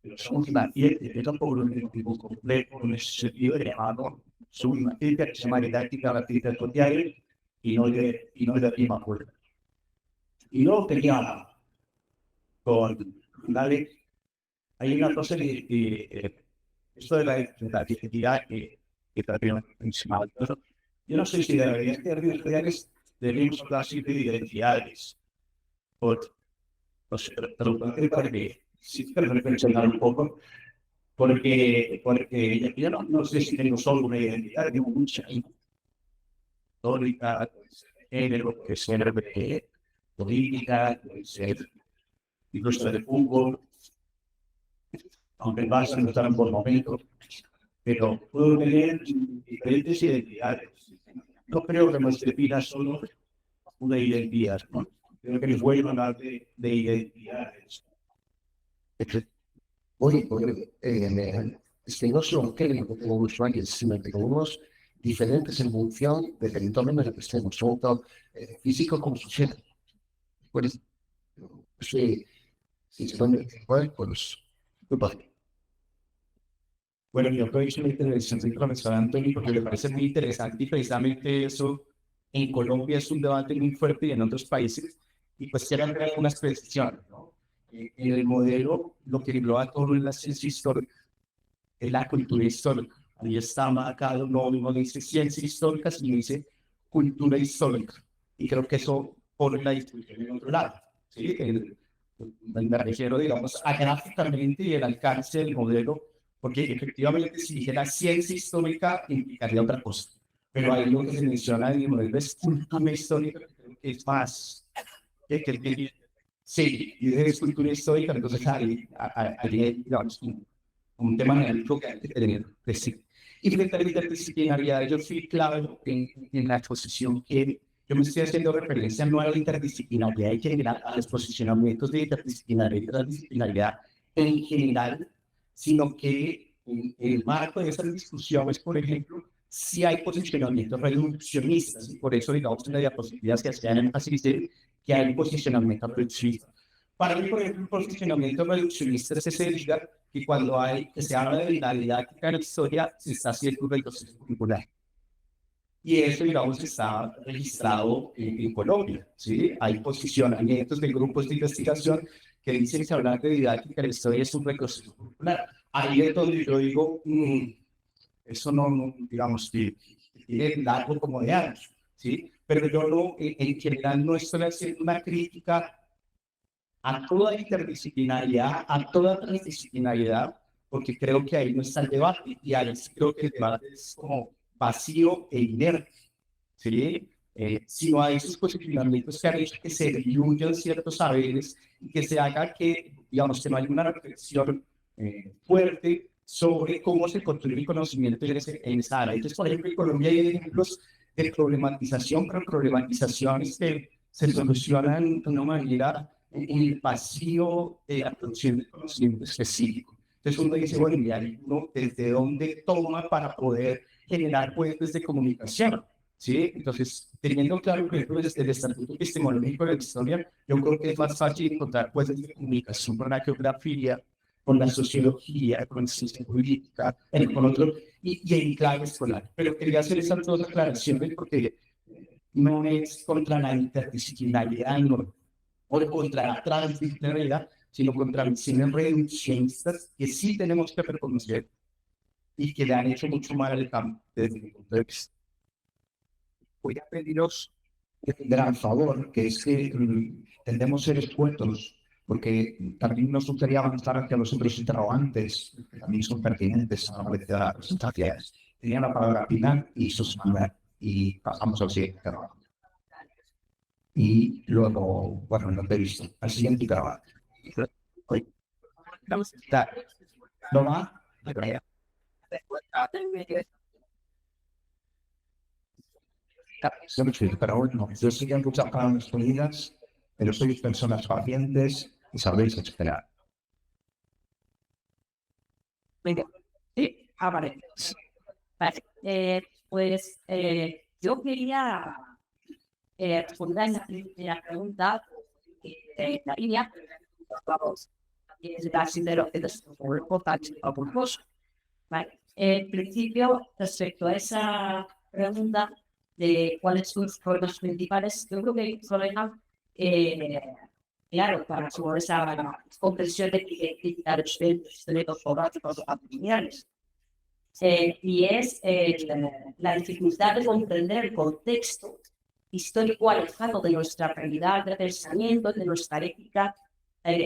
S5: pero somos una ciencia que tampoco lo un complejo en ese sentido de llamado, somos una ciencia que se llama didáctica de las ciencias sociales y no de prima fuerza. Y luego tenía con Alex, hay una cosa que esto de la identidad que también principal. Yo no sé si de las identidades reales debemos hablar siempre de identidades. No sé, pero porque sí que reflexionar un poco, porque yo no sé si tengo solo una identidad, tengo mucha histórica, género, que ser política, puede ser incluso de fútbol, aunque el Barça no está en buen momento, pero puedo tener diferentes identidades. No creo que nos defina solo una identidad, ¿no? Creo que es bueno hablar de identidades.
S6: Oye, es que no son como usuarios, sino que somos diferentes en función del entorno en el que estemos, tanto físico como social. Pues, si están igual, pues,
S7: bueno, yo creo que es muy interesante lo que mencionó Antonio, porque me parece muy interesante y precisamente eso en Colombia es un debate muy fuerte y en otros países, y pues quiero hacer algunas precisiones, ¿no? En el modelo, lo que engloba todo es la ciencia histórica, es la cultura histórica. Ahí está marcado, no dice ciencia histórica, sino dice cultura histórica. Y creo que eso pone la discusión en otro lado, ¿sí? Me refiero, digamos, a gráficamente el alcance del modelo, porque efectivamente si dijera ciencia histórica implicaría otra cosa. Pero ahí lo que se menciona en el modelo es cultura histórica, que es más sí, y es cultura histórica, entonces hay digamos, un tema analítico que hay que tener presente. Y frente a la interdisciplinaridad, yo fui claro en la exposición que yo me estoy haciendo referencia no a la interdisciplinaridad en general, a los posicionamientos de interdisciplinaridad y transdisciplinaridad en general, sino que en el marco de esas discusiones, por ejemplo, sí hay posicionamientos reduccionistas, y por eso, digamos, en la diapositiva se hacía énfasis de que hay posicionamientos reduccionistas. Para mí, por ejemplo, un posicionamiento reduccionista es ese diga que cuando que se habla de la didáctica de la historia, se está haciendo un retroceso curricular. Y eso, digamos, está registrado en Colombia, ¿sí? Hay posicionamientos de grupos de investigación que dicen que hablar de didáctica de la historia es un retroceso curricular. Ahí es donde yo digo, eso no digamos, tiene largo como de años, ¿sí? Pero yo no, en general no estoy haciendo una crítica a toda interdisciplinaridad, a toda transdisciplinaridad, porque creo que ahí no está el debate, y ahí creo que el debate es como vacío e inerte, ¿sí? Sino hay esos posicionamientos que han hecho que se diluyan ciertos saberes y que se haga que, digamos, que no haya una reflexión fuerte sobre cómo se construye el conocimiento en esa área. Entonces, por ejemplo, en Colombia hay ejemplos de problematización, pero problematizaciones que se solucionan de una manera el vacío de la producción de conocimiento específico. Entonces uno dice, bueno, ¿y ahí uno desde dónde toma para poder generar puentes de comunicación? ¿Sí? Entonces, teniendo claro que desde el estatuto epistemológico de la historia, yo creo que es más fácil encontrar puentes de comunicación con la geografía, con la sociología, con la ciencia política, con otro, y en clave escolar. Pero quería hacer esas dos aclaraciones porque no es contra la interdisciplinaridad, no, o contra la transdisciplinaridad, sino contra misiones reduccionistas que sí tenemos que reconocer y que le han hecho mucho mal al campo desde mi punto de vista.
S5: Voy a pediros que tendrán favor, que es que tendemos ser escuetos, porque también nos gustaría avanzar hacia los otros interrogantes, que también son pertinentes a la hora de las presentaciones. Tenía la palabra Pilar y Susana, y pasamos al siguiente interrogante. Y luego, bueno, no te he visto, al siguiente interrogante. Vamos a estar. ¿No va? Pero bueno, yo sé que han muchas palabras perdidas, pero sois personas pacientes y sabéis esperar.
S8: Venga, sí, vale. Vale, pues yo quería responder a la pregunta de la línea, vamos, es la sincero de importante a vos. Vale, en principio, respecto a esa pregunta de cuáles son los problemas principales, yo creo que hay un problema, claro, para sobre esa comprensión de identidad de los históricos geográficos patrimoniales. Y es la dificultad de comprender el contexto histórico alejado de nuestra realidad de pensamiento, de nuestra ética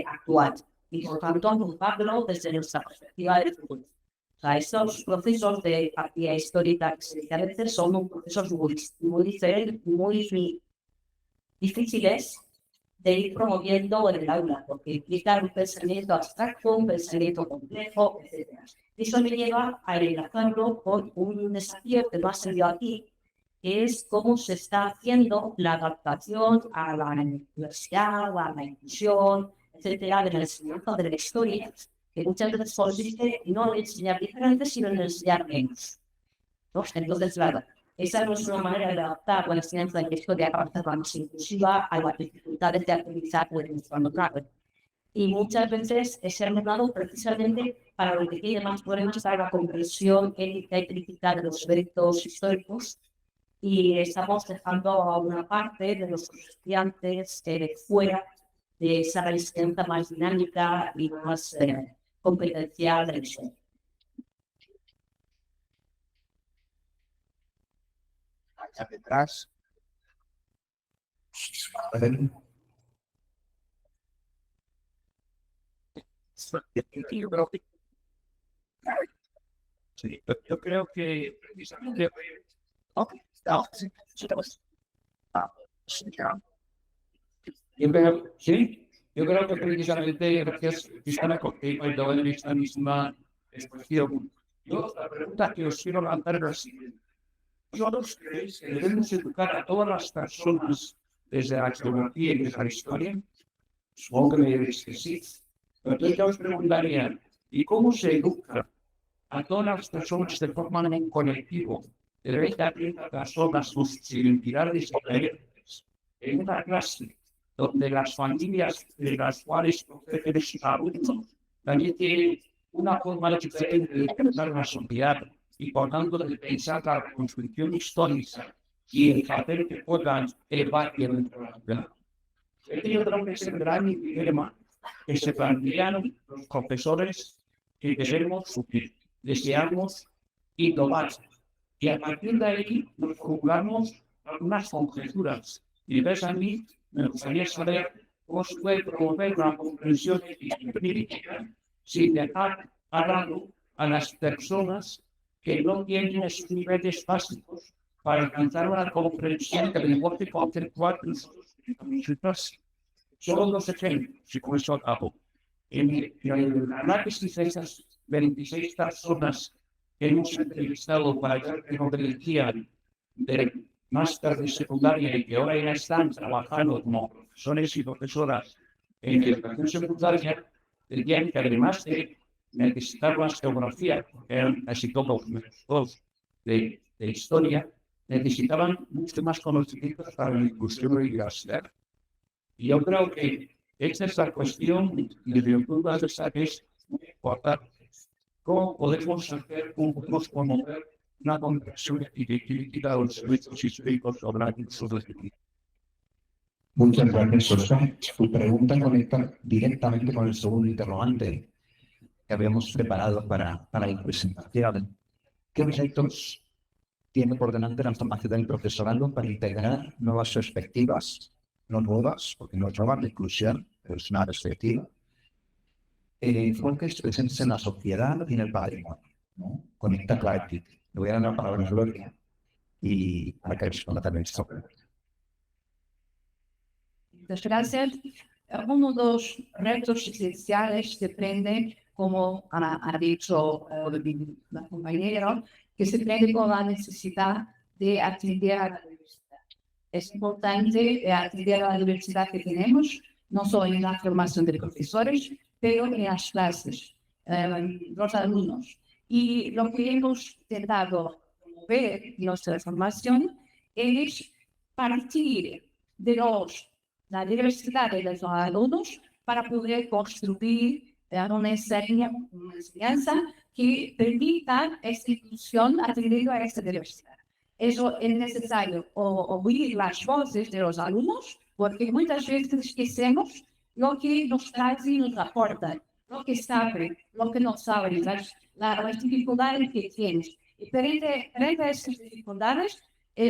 S8: actual, y por tanto abordarlo desde nuestra perspectiva de futuro. O sea, estos procesos de partida histórica que a veces son procesos muy diferentes, muy difíciles de ir promoviendo en el aula, porque implica un pensamiento abstracto, un pensamiento complejo, etc. Eso me lleva a enlazarlo con un desafío que no ha salido aquí, que es cómo se está haciendo la adaptación a la universidad, a la inclusión, etcétera, de la enseñanza de la historia, que muchas veces consiste no en enseñar diferente, sino en enseñar menos. ¿No? Entonces, claro, esa no es una manera de adaptar la enseñanza de la historia para hacerla más inclusiva a las dificultades de actualizar o de mostrar. Y muchas veces es hermanado precisamente para lo que tiene más problemas para la comprensión ética y crítica de los eventos históricos, y estamos dejando a una parte de los estudiantes fuera de esa enseñanza más dinámica y más competencial de la historia.
S5: Allá detrás.
S7: Yo creo que precisamente yo creo que precisamente gracias a esta misma expresión. Yo la pregunta que os quiero lanzar es la siguiente. ¿Vosotros creéis que debemos educar a todas las personas desde la geografía y desde la historia? Supongo que me diréis que sí. Pero entonces yo os preguntaría, ¿y cómo se educa a todas las personas de forma en colectivo? Debéis abrir las personas sus identidades diferentes en una clase donde las familias de las cuales proceden sus adultos también tienen una forma diferente de pensar la sociedad y por tanto de pensar la construcción histórica y el papel que puedan elevar dentro de la sociedad. Yo creo que es el gran dilema que se plantearon los profesores que debemos suplir, deseamos innovar. Y a partir de ahí nos jugamos unas conjeturas. Y entonces a mí me gustaría saber cómo se puede promover una comprensión crítica sin dejar a lado a las personas que no tienen esos niveles básicos para alcanzar una comprensión del lenguaje conceptual de nosotros. Solo dos ejemplos, y con eso acabo. En el análisis de esas 26 personas que hemos entrevistado para que nos decían del máster de secundaria y que ahora ya están trabajando como profesores y profesoras en que la educación secundaria tenían que, además de necesitar más geografía, porque eran casi todos dos de historia, necesitaban mucho más conocimientos para la inclusión universitaria. Y yo creo que esta es la cuestión de lectura de esta que es muy importante. ¿Cómo podemos hacer, cómo podemos promover una comprensión crítica de los servicios históricos sobre la inclusión de la?
S5: Muchas gracias, José. Tu pregunta conecta directamente con el segundo interrogante que habíamos preparado para la presentación. ¿Qué retos tiene por delante la formación del profesorado para integrar nuevas perspectivas, no nuevas, porque no es nueva la inclusión, pero es una perspectiva, enfoques presentes en la sociedad y en el patrimonio, ¿no? Conecta claramente. Le voy a dar la palabra a Gloria y para que responda también esto.
S3: Muchas gracias. Uno de los retos esenciales depende, como ha dicho la compañera, que se prende con la necesidad de atender a la diversidad. Es importante atender a la diversidad que tenemos, no solo en la formación de profesores, pero en las clases, los alumnos. Y lo que hemos intentado promover en nuestra formación es partir de la diversidad de los alumnos para poder construir una enseñanza que permita esta inclusión atendiendo a esta diversidad. Eso es necesario oír las voces de los alumnos, porque muchas veces esquecemos lo que nos trae y nos aporta, lo que sabe, lo que no sabe, las dificultades que tienen. Y frente a esas dificultades,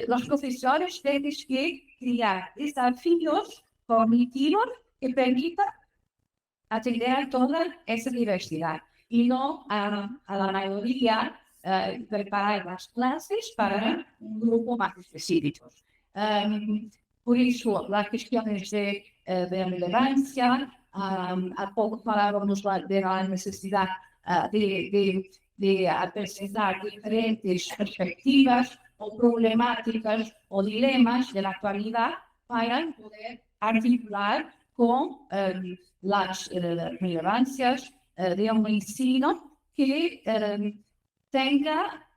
S3: los profesores tienen que crear desafíos cognitivos que permitan atender a toda esa diversidad y no a la mayoría preparar las clases para un grupo más específico. Por eso, las cuestiones de relevancia, a poco hablábamos de la necesidad de presentar diferentes perspectivas o problemáticas o dilemas de la actualidad para poder articular con las relevancias de un ensino que tenga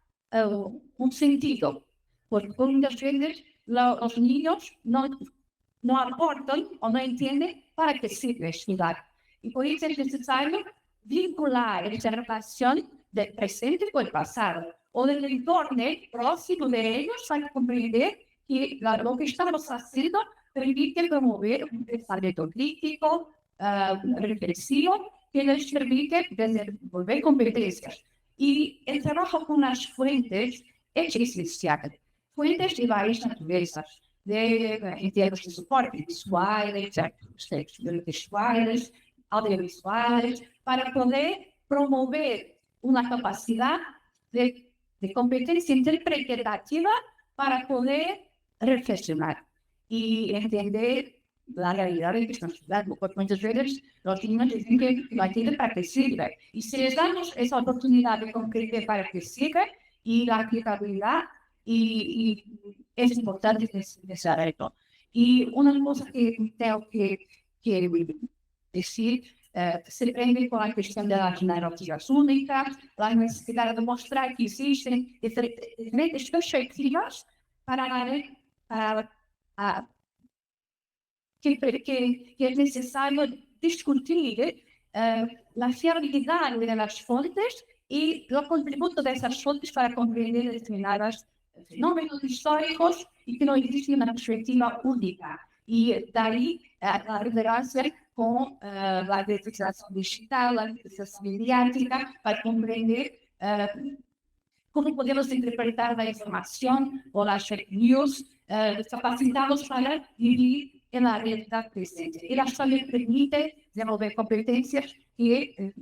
S3: un sentido, porque muchas veces los niños no aportan o no entienden para qué sirve estudiar. Y por eso es necesario vincular esta relación del presente con el pasado o del entorno próximo de ellos para comprender que lo que estamos haciendo permite promover un pensamiento crítico, reflexivo, que les permite desenvolver competencias. Y el trabajo con las fuentes es esencial. Fuentes de varias naturalezas, en términos de soporte visuales, textuales, audiovisuales, para poder promover una capacidad de competencia interpretativa para poder reflexionar y entender la realidad en que estamos estudiando. Porque muchas veces los niños dicen que no entienden para qué sirve. Y si les damos esa oportunidad de comprender para qué sirve y la aplicabilidad, y es importante pensar esto. Y una cosa que tengo que decir, se prende con la cuestión de las narrativas únicas, la necesidad de mostrar que existen diferentes perspectivas que es necesario discutir la fiabilidad de las fuentes y los contributos de esas fuentes para comprender determinados fenómenos históricos y que no existe una perspectiva única. Y de ahí la relevancia con la detección digital, la detección mediática, para comprender cómo podemos interpretar la información o las fake news, capacitados para vivir en la realidad presente. Y la historia permite desenvolver competencias que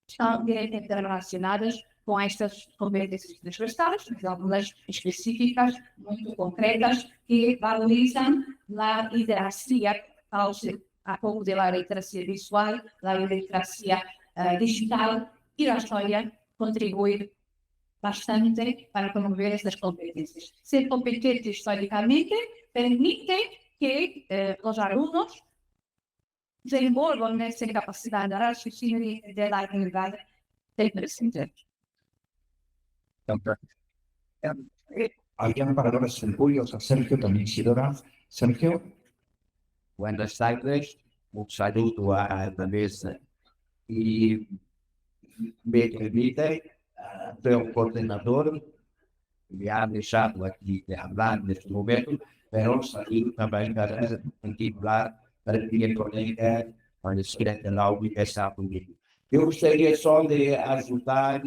S3: están directamente relacionadas con estas competências transversais, algumas específicas, muito concretas, que valorizam a literacia, a pouco de la literacia visual, la literacia digital, y la historia contribuye bastante para promover estas competencias. Ser competente históricamente permite que los alumnos desenvolvam nessa capacidade, a raciocínio de la realidade del presente.
S5: Alguien palabras curiosas. Sergio también, Isidora. Sergio.
S9: Buenas tardes, un saludo a la mesa y me permite, soy un coordinador, me han dejado aquí de hablar en este momento, pero saludo también para particular para mi colega, para el estudiante de la Universidad Pública. Eu gostaria só de ajudar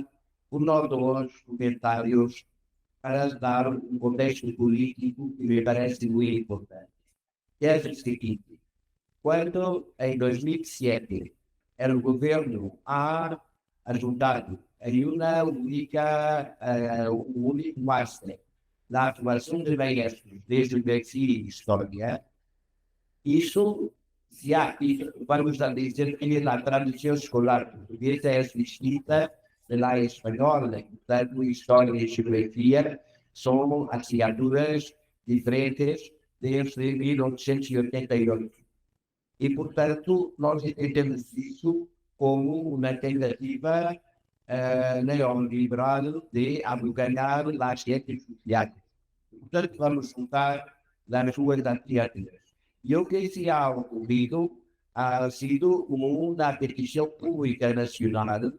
S9: um ou dois comentários para dar um contexto político que me parece muito importante. É o seguinte, quando em 2007 era o governo a ajudado em uma única, um único master na formação de maestros desde o ensino e história, isso se há, vamos dizer que na tradição escolar portuguesa é distinta da espanhola, portanto, história e geografia são assinaturas diferentes desde 1988. E, portanto, nós entendemos isso como uma tentativa neoliberal de abocanhar as ciências sociais. Portanto, vamos juntar nas suas atividades. E o que se ha ocorrido ha sido uma petição pública nacional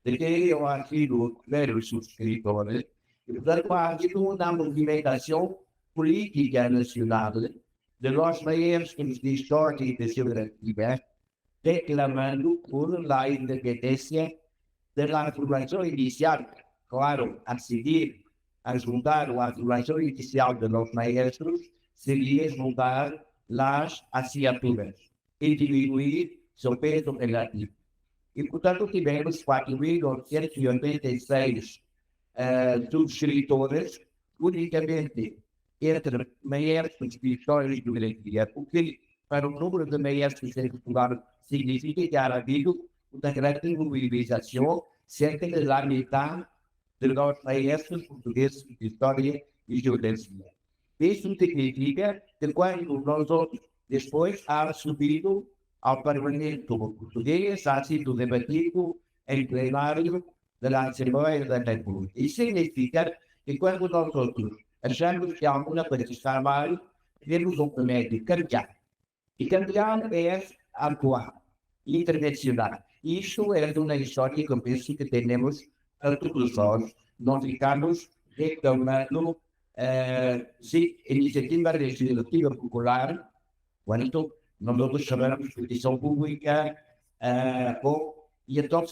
S9: de que eu ha sido vários subscritores. E, portanto, ha havido uma movimentação política nacional de nós maestros de história e de geografia reclamando por la independência da formação inicial. Claro, a seguir, a juntar a formação inicial de los maestros seria juntar las asignaturas e diminuir seu peso relativo. E, portanto, tivemos 4.986 subscritores, unicamente entre maestros de história e geografia, o que, para o número de maestros em Portugal, significa que ha havido uma grande mobilização, cerca de la metade de los maestros portugueses de história e geografia. Isso significa que quando nós depois ha subido ao Parlamento português, ha sido debatido em plenário da Assembleia da República. Isso significa que quando nós achamos que alguma coisa está mal, temos um remédio de cambiar. E cambiar é atuar, intervencionar. Isso é uma história que eu penso que temos a todos nós. Nós ficamos reclamando iniciativa legislativa popular, quando nós chamamos de petição pública, e então,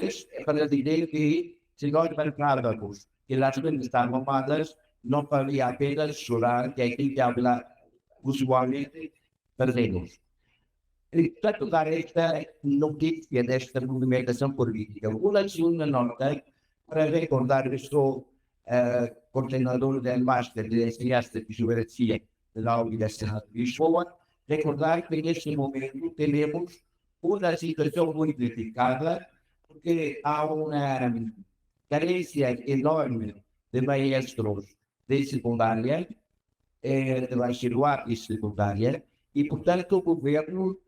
S9: para dizer que se nós marcávamos que as coisas estavam armadas, não valia a pena chorar, que aquilo que habla usualmente perdemos. E, portanto, dar esta notícia desta movimentação política. Uma segunda nota, para recordar que sou coordenador do Master de Ciência de Geografia da Universidade de Lisboa, recordar que neste momento temos uma situação muito delicada, porque há uma carência enorme de maestros de secundária, de bacharelado e secundária, e, portanto, o governo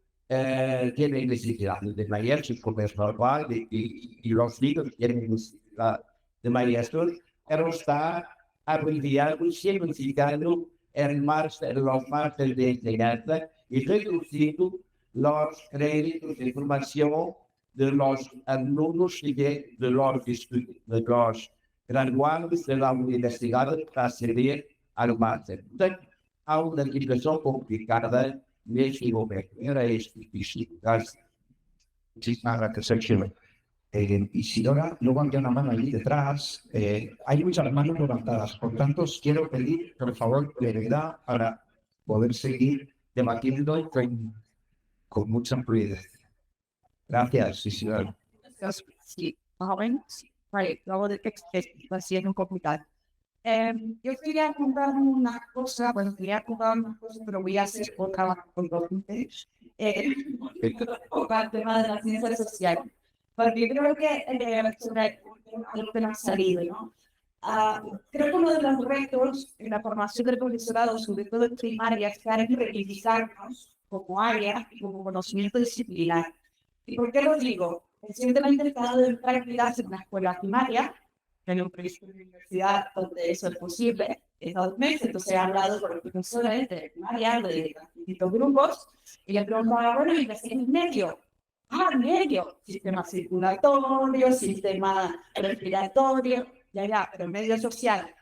S9: tem necessidade de maestros, como é normal, e os líderes têm necessidade de maestros, pero está abreviado, significando los másteres de enseñanza y reduciendo los créditos de formación de los alumnos y de los graduados de la universidad para acceder al máster. Entonces, hay una situación complicada en este momento. Era este difícil. Gracias.
S5: Muchísimas gracias, Sergio. Isidora, luego había una mano allí detrás. Hay muchas manos levantadas. Por tanto, os quiero pedir, por favor, brevedad para poder seguir debatiendo con mucha fluidez. Gracias, Isidora.
S10: Sí, vale, luego de que está siendo complicado. Yo quería contar una cosa, pero voy a hacer otra con los ustedes. Para el tema de las ciencias sociales. Porque creo que sobre lo que ha salido, ¿no? Creo que uno de los retos en la formación del profesorado, sobre todo en primaria, es reivindicarnos como área y como conocimiento disciplinar. ¿Y por qué lo digo? Recientemente he estado en prácticas en una escuela primaria, en un proyecto de universidad donde eso es posible, en 2 meses. Entonces he hablado con los profesores de primaria, de distintos grupos, y les preguntaba, bueno, ¿y qué es medio? Medio, sistema circulatorio, sistema respiratorio, ya, pero medio social.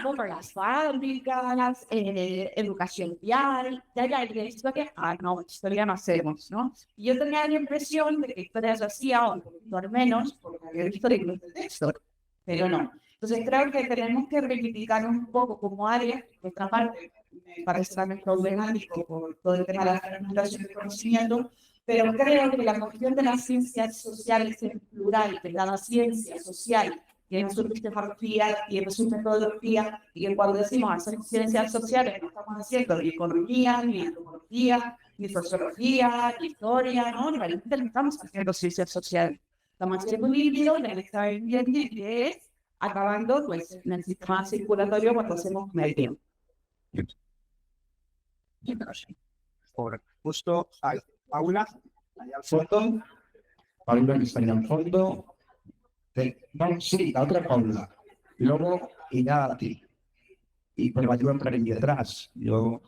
S10: Bueno, las fábricas, educación vial, ya, y la historia, no, historia no hacemos, ¿no? Y yo tenía la impresión de que historia se hacía un poquito menos, porque había visto libros de texto, pero no. Entonces creo que tenemos que reivindicar un poco como área, esta parte me parece también problemático por todo el tema de la fragmentación de conocimiento, pero creo que la cuestión de las ciencias sociales en plural, de cada ciencia social, tiene su epistemología, tiene su metodología, y que cuando decimos hacer ciencias sociales, no estamos haciendo ni economía, ni antropología, ni sociología, ni historia, no, realmente no estamos haciendo ciencias sociales. Estamos haciendo un híbrido en el que está bien, que es acabando pues, en el sistema circulatorio cuando hacemos medio.
S5: Justo hay Paula, allá al fondo. Paula que está allá al fondo. No, sí, la otra Paula. Y luego ella a ti. Y me va a entrar aquí detrás. Yo,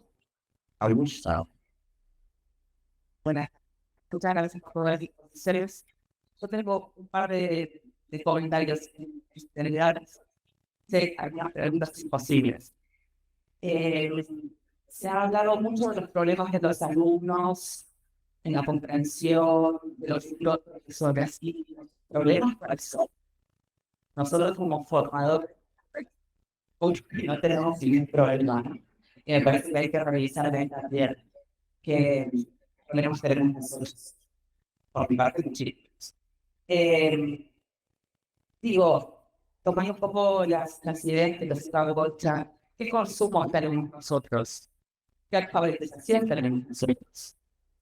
S5: Augusta.
S10: Bueno, muchas gracias por las exposiciones. Yo tengo un par de comentarios generales. Sí, hay unas preguntas imposibles. Se ha hablado mucho de los problemas de los alumnos, en la comprensión de los profesores y los problemas para eso. Nosotros como formadores no tenemos ningún problema. Y me parece que hay que revisar también que tenemos que tener nosotros por mi parte chicos. Digo, tomando un poco las ideas que los estaba Gocha, ¿qué consumo tenemos nosotros? ¿Qué alfabetización tenemos nosotros?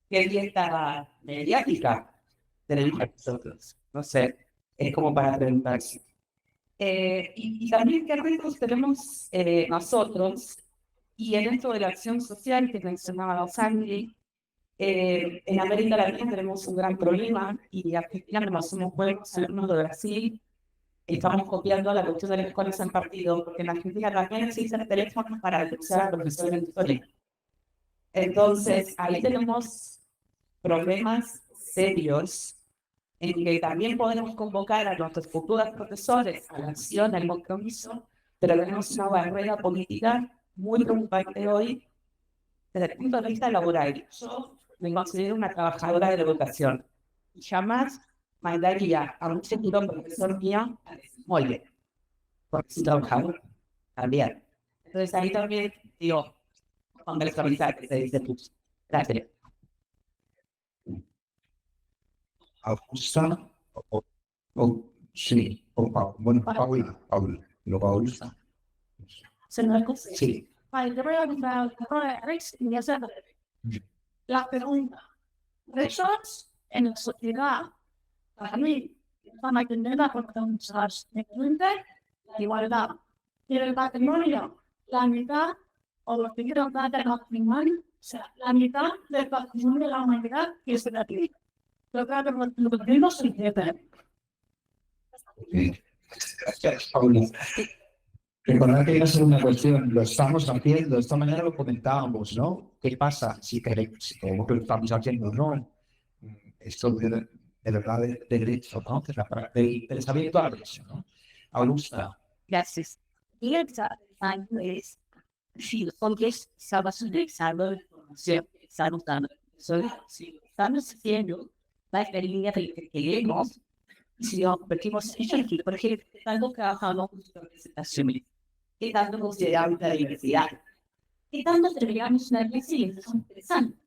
S10: ¿Qué dieta mediática tenemos nosotros? No sé, es como para preguntarse. Y también qué retos tenemos nosotros, y en esto de la acción social que mencionaba Sandy, en América Latina tenemos un gran problema, y Argentina no somos buenos alumnos de Brasil, estamos copiando a la cuestión de las escuelas en partido, porque en Argentina también existen teléfonos para utilizar profesores en historia. Entonces, ahí tenemos problemas serios en que también podemos convocar a nuestros futuros profesores a la acción, al compromiso, pero tenemos una barrera política muy preocupante hoy desde el punto de vista laboral. Yo me considero una trabajadora de la educación y jamás mandaría a un futuro profesor mío a desmolde, porque soy trabajador también. Entonces ahí también digo, contextualizar que se dice tú. Gracias.
S5: Augusta sí, o Paula. Bueno, Paula. Lo Augusta. Sí.
S10: La pregunta. Retos en la sociedad, para mí, van a tener la oportunidad de la igualdad. Y el patrimonio, la mitad, o lo que quiero dar del patrimonio, o sea, la mitad del patrimonio de la humanidad que es gratuito. Lo que vimos en
S5: Gracias, Paula. Recordar que es una cuestión, lo estamos haciendo, de esta manera lo comentábamos, ¿no? ¿Qué pasa si queremos, si creemos que lo estamos haciendo o no? Esto de verdad de derecho, ¿no? Que es la parte del pensamiento a eso, ¿no? Augusta.
S8: Gracias. Y el año es, si los estamos utilizando la información que estamos dando, si estamos haciendo la experiencia que queremos, si lo convertimos en aquí, por ejemplo, estamos trabajando con su representación, que tanto consideramos la diversidad, que tanto deberíamos una resiliencia interesante,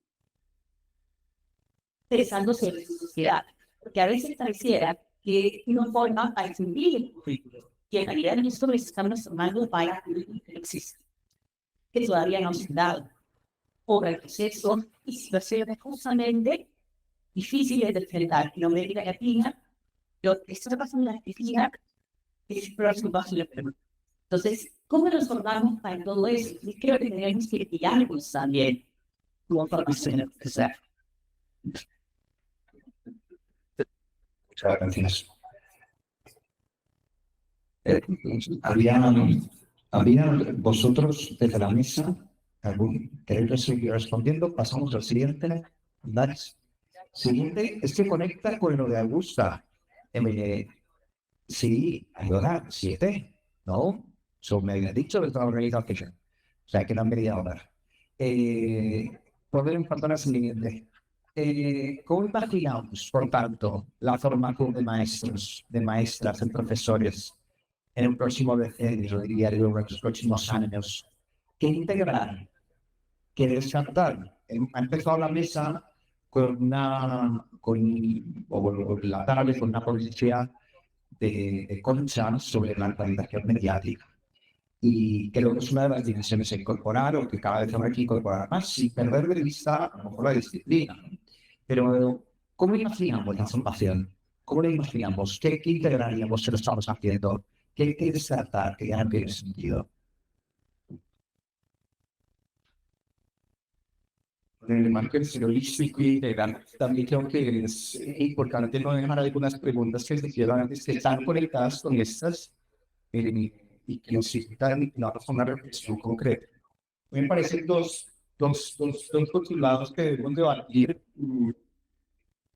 S8: pensando sobre su sociedad, porque a veces pareciera que no forma a exhibir el currículo, y en realidad nosotros estamos tomando para que existe, que todavía no se han dado, por el proceso y situaciones justamente difíciles de enfrentar en América Latina. Lo que está pasando en Argentina es preocupante. Entonces, ¿cómo nos formamos para todo eso? Y creo que tenemos que guiarnos también.
S5: Muchas gracias. Había vosotros desde la mesa, ¿queréis seguir respondiendo? Pasamos al siguiente. Siguiente, es que conecta con lo de Augusta. Sí, ayuda, 7, ¿no? Me había dicho que estaba organizado que o sea, que eran media hora. Podemos pasar al siguiente. ¿Cómo imaginamos, por tanto, la formación de maestros, de maestras, de profesores en el próximo decenio, diría yo, en los próximos años? ¿Qué integrar? ¿Qué descartar? Ha empezado la mesa con la tarde con una ponencia de Concha sobre la organización mediática. Y creo que es una de las dimensiones a incorporar, o que cada vez habrá que incorporar más, sin perder de vista a lo mejor la disciplina. Pero, ¿cómo imaginamos la formación? ¿Cómo la imaginamos? ¿Qué integraríamos si lo estamos haciendo? ¿Qué hay que descartar? ¿Qué ya no tiene sentido?
S7: En el marco del holístico y integral, también creo que es importante no dejar algunas preguntas que se quieran antes, que están conectadas con estas y que necesitan una reflexión concreta. Me parecen dos postulados que debemos debatir.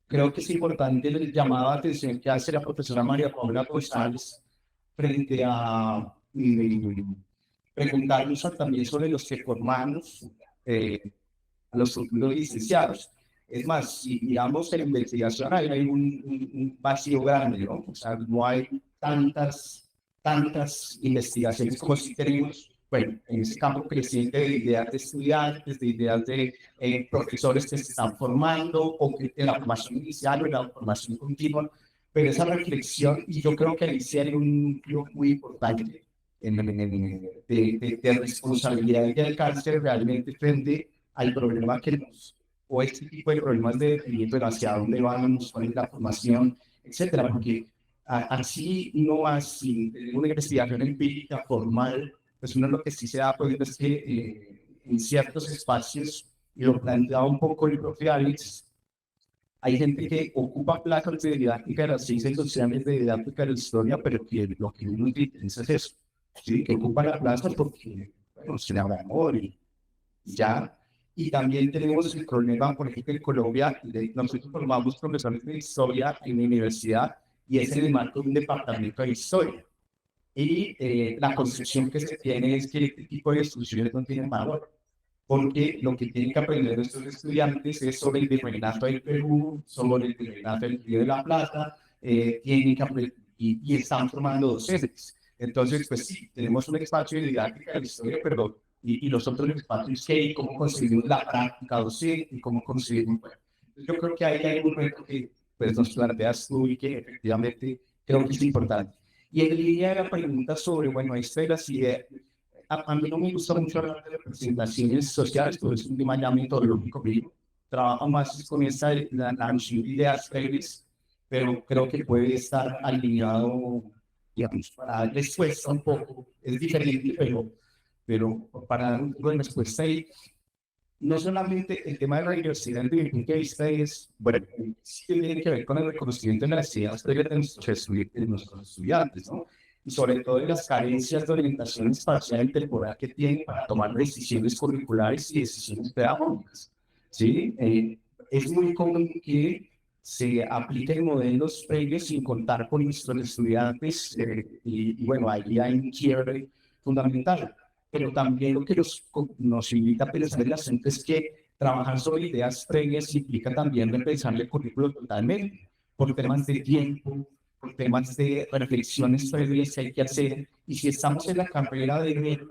S7: Creo que es importante el llamado de atención que hace la profesora María Paula González frente a preguntarnos también sobre los que formamos a los futuros licenciados. Es más, si miramos en la investigación, hay un vacío grande, ¿no? O sea, no hay tantas investigaciones como si tenemos, bueno, en ese campo creciente de ideas de estudiantes, de ideas de profesores que se están formando, o que en la formación inicial o en la formación continua, pero esa reflexión, y yo creo que ahí sí hay un núcleo muy importante de responsabilidad y de alcance realmente frente al problema que nos, o este tipo de problemas de definimiento hacia dónde vamos, cuál es la formación, etcétera, porque así no así, una investigación empírica formal, pues uno lo que sí se da pues, es que en ciertos espacios, y lo planteaba un poco el propio Alex, hay gente que ocupa plazas de didáctica de las ciencias sociales, de didáctica de la historia, pero que lo que uno interesa es eso, ¿sí? Que ocupa la plaza porque bueno, se le habrá amor y ya. Y también tenemos el problema, por ejemplo, en Colombia, nosotros formamos profesores de historia en la universidad y es en el marco de un departamento de historia. Y la concepción que se tiene es que este tipo de instituciones no tienen valor, porque lo que tienen que aprender estos estudiantes es sobre el virreinato del Perú, sobre el virreinato del Río de la Plata, tienen que aprender, y están formando docentes. Entonces, pues sí, tenemos un espacio de didáctica de la historia, pero y los otros espacios que hay, cómo conseguimos la práctica docente y cómo conseguimos. Bueno, yo creo que ahí hay un reto que pues, nos planteas tú y que efectivamente creo que es importante. Y en línea de la pregunta sobre, bueno, esta de las ideas, a mí no me gusta mucho hablar de representaciones sociales, pero es un tema ya metodológico mío. Trabajo más con esta, la noción de ideas previas, pero creo que puede estar alineado, digamos, para dar respuesta un poco. Es diferente, pero para dar un poco de respuesta ahí, no solamente el tema de la diversidad desde mi punto de vista es, bueno, sí tiene que ver con el reconocimiento de las ideas de nuestros estudiantes, ¿no? Y sobre todo de las carencias de orientación espacial y temporal que tienen para tomar decisiones curriculares y decisiones pedagógicas, ¿sí? Es muy común que se apliquen modelos previos sin contar con nuestros estudiantes y bueno, ahí hay un quiebre fundamental. Pero también lo que nos invita a pensar el asunto es que trabajar sobre ideas previas implica también repensar el currículo totalmente, por temas de tiempo, por temas de reflexiones previas que hay que hacer. Y si estamos en la carrera de ver,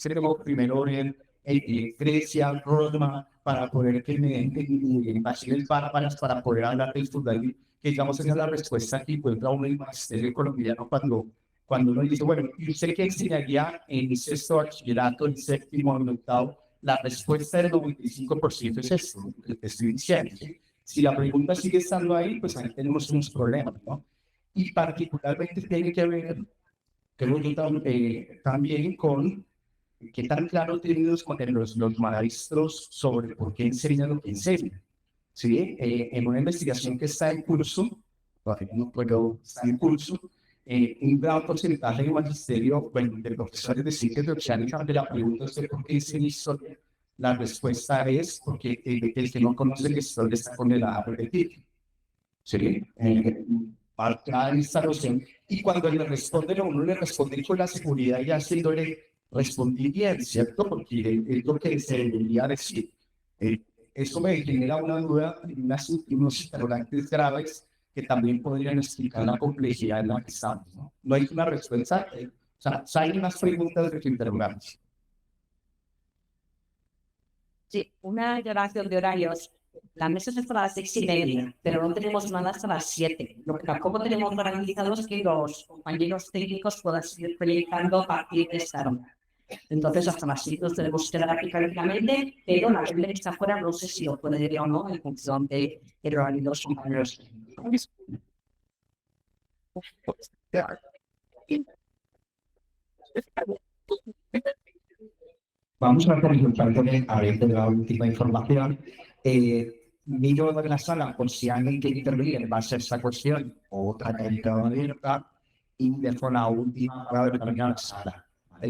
S7: tenemos primero ver Grecia, Roma, para poder que me imaginen bárbaras, para poder hablar del fundamental, que digamos esa es la respuesta que encuentra uno en el magisterio colombiano cuando uno dice, bueno, ¿y usted qué enseñaría en sexto bachillerato, en séptimo, en octavo? La respuesta del 95% es esto, lo que estoy diciendo. Si la pregunta sigue estando ahí, pues ahí tenemos unos problemas, ¿no? Y particularmente tiene que ver creo que también con qué tan claro tienen los maestros sobre por qué enseñan lo que enseñan. ¿Sí? En una investigación que está en curso, no puedo estar en curso, un gran porcentaje de magisterio, bueno, de profesores de ciencias sociales, de la pregunta de por qué enseña historia, la respuesta es porque el que no conoce la historia está condenado a repetir. ¿Sí? Para esta noción. Y cuando le responden a uno, le responden con la seguridad y haciéndole responder bien, ¿cierto? Porque es lo que se debería decir. Eso me genera una duda, unos interrogantes graves que también podrían explicar la complejidad en la que estamos. No hay una respuesta, o sea, hay unas preguntas de interrogantes.
S8: Sí, una aclaración de horarios. La mesa es hasta las 6:30, pero no tenemos nada hasta las 7. Lo que tampoco tenemos garantizado es que los compañeros técnicos puedan seguir proyectando a partir de esta hora. Entonces, hasta las 7 nos tenemos que dar aquí prácticamente, pero la gente que está afuera no sé si lo puede decir o no en función del horario de los compañeros.
S5: Vamos a preguntar también, habiendo la última información, miro en la sala por si alguien quiere intervenir en base a esta cuestión o otra que haya abierta y dejo la última para determinar la sala.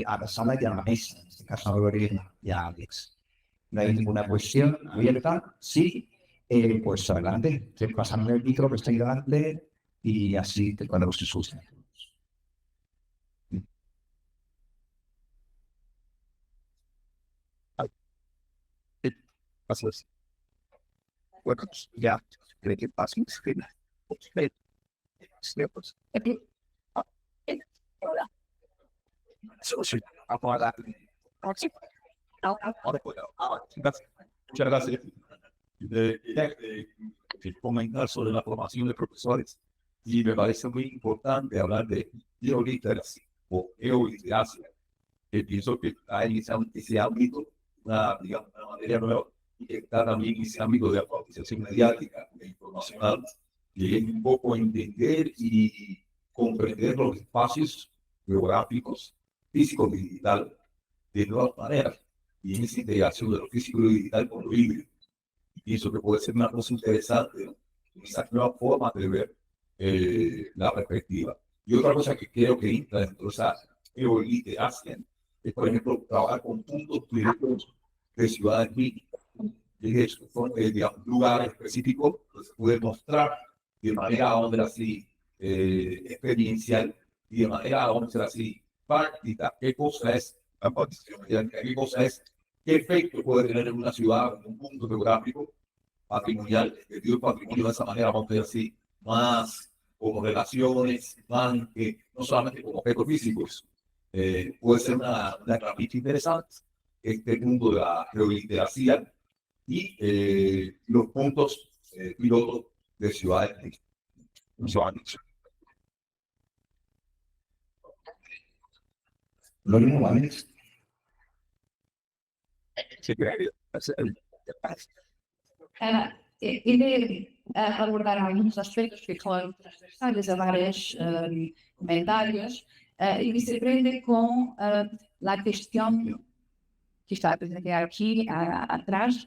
S5: A la sala y a la mesa, en este caso a Gloria y a Alex. ¿No hay ninguna cuestión abierta? Sí, pues adelante, te pasan el micro que está ahí delante y así te cuadramos sus usos. Pasas. Bueno, ya, creo que pasa.
S9: Muchas gracias. Comentar sobre la formación de profesores y me parece muy importante hablar de geoliteracia o geoliteracia. Pienso que hay ese ámbito, una materia nueva, y que está también ese ámbito de alfabetización mediática e informacional, que es un poco entender y comprender los espacios geográficos, físicos y digitales de nuevas maneras, y en esa integración de lo físico y lo digital con lo híbrido. Y pienso que puede ser una cosa interesante, ¿no? Esa nueva forma de ver la perspectiva. Y otra cosa que creo que entra dentro de esa geoliteracia es, por ejemplo, trabajar con puntos turísticos de ciudades mínimas, que son digamos, lugares específicos donde se puede mostrar de manera, vamos a decir así, experiencial y de manera, vamos a decir así, práctica, qué cosa es la participación mediática, qué cosa es, qué efecto puede tener en una ciudad, en un punto geográfico patrimonial, el patrimonio de esa manera, vamos a decir así, más como relaciones, más no solamente como objetos físicos. Puede ser una herramienta interesante este mundo de la geoliteracia y los puntos pilotos de ciudades.
S5: Lo mismo, Alex.
S3: Quiere abordar algunos aspectos que son transversales a varios comentarios y se prende con la cuestión que está presente aquí atrás,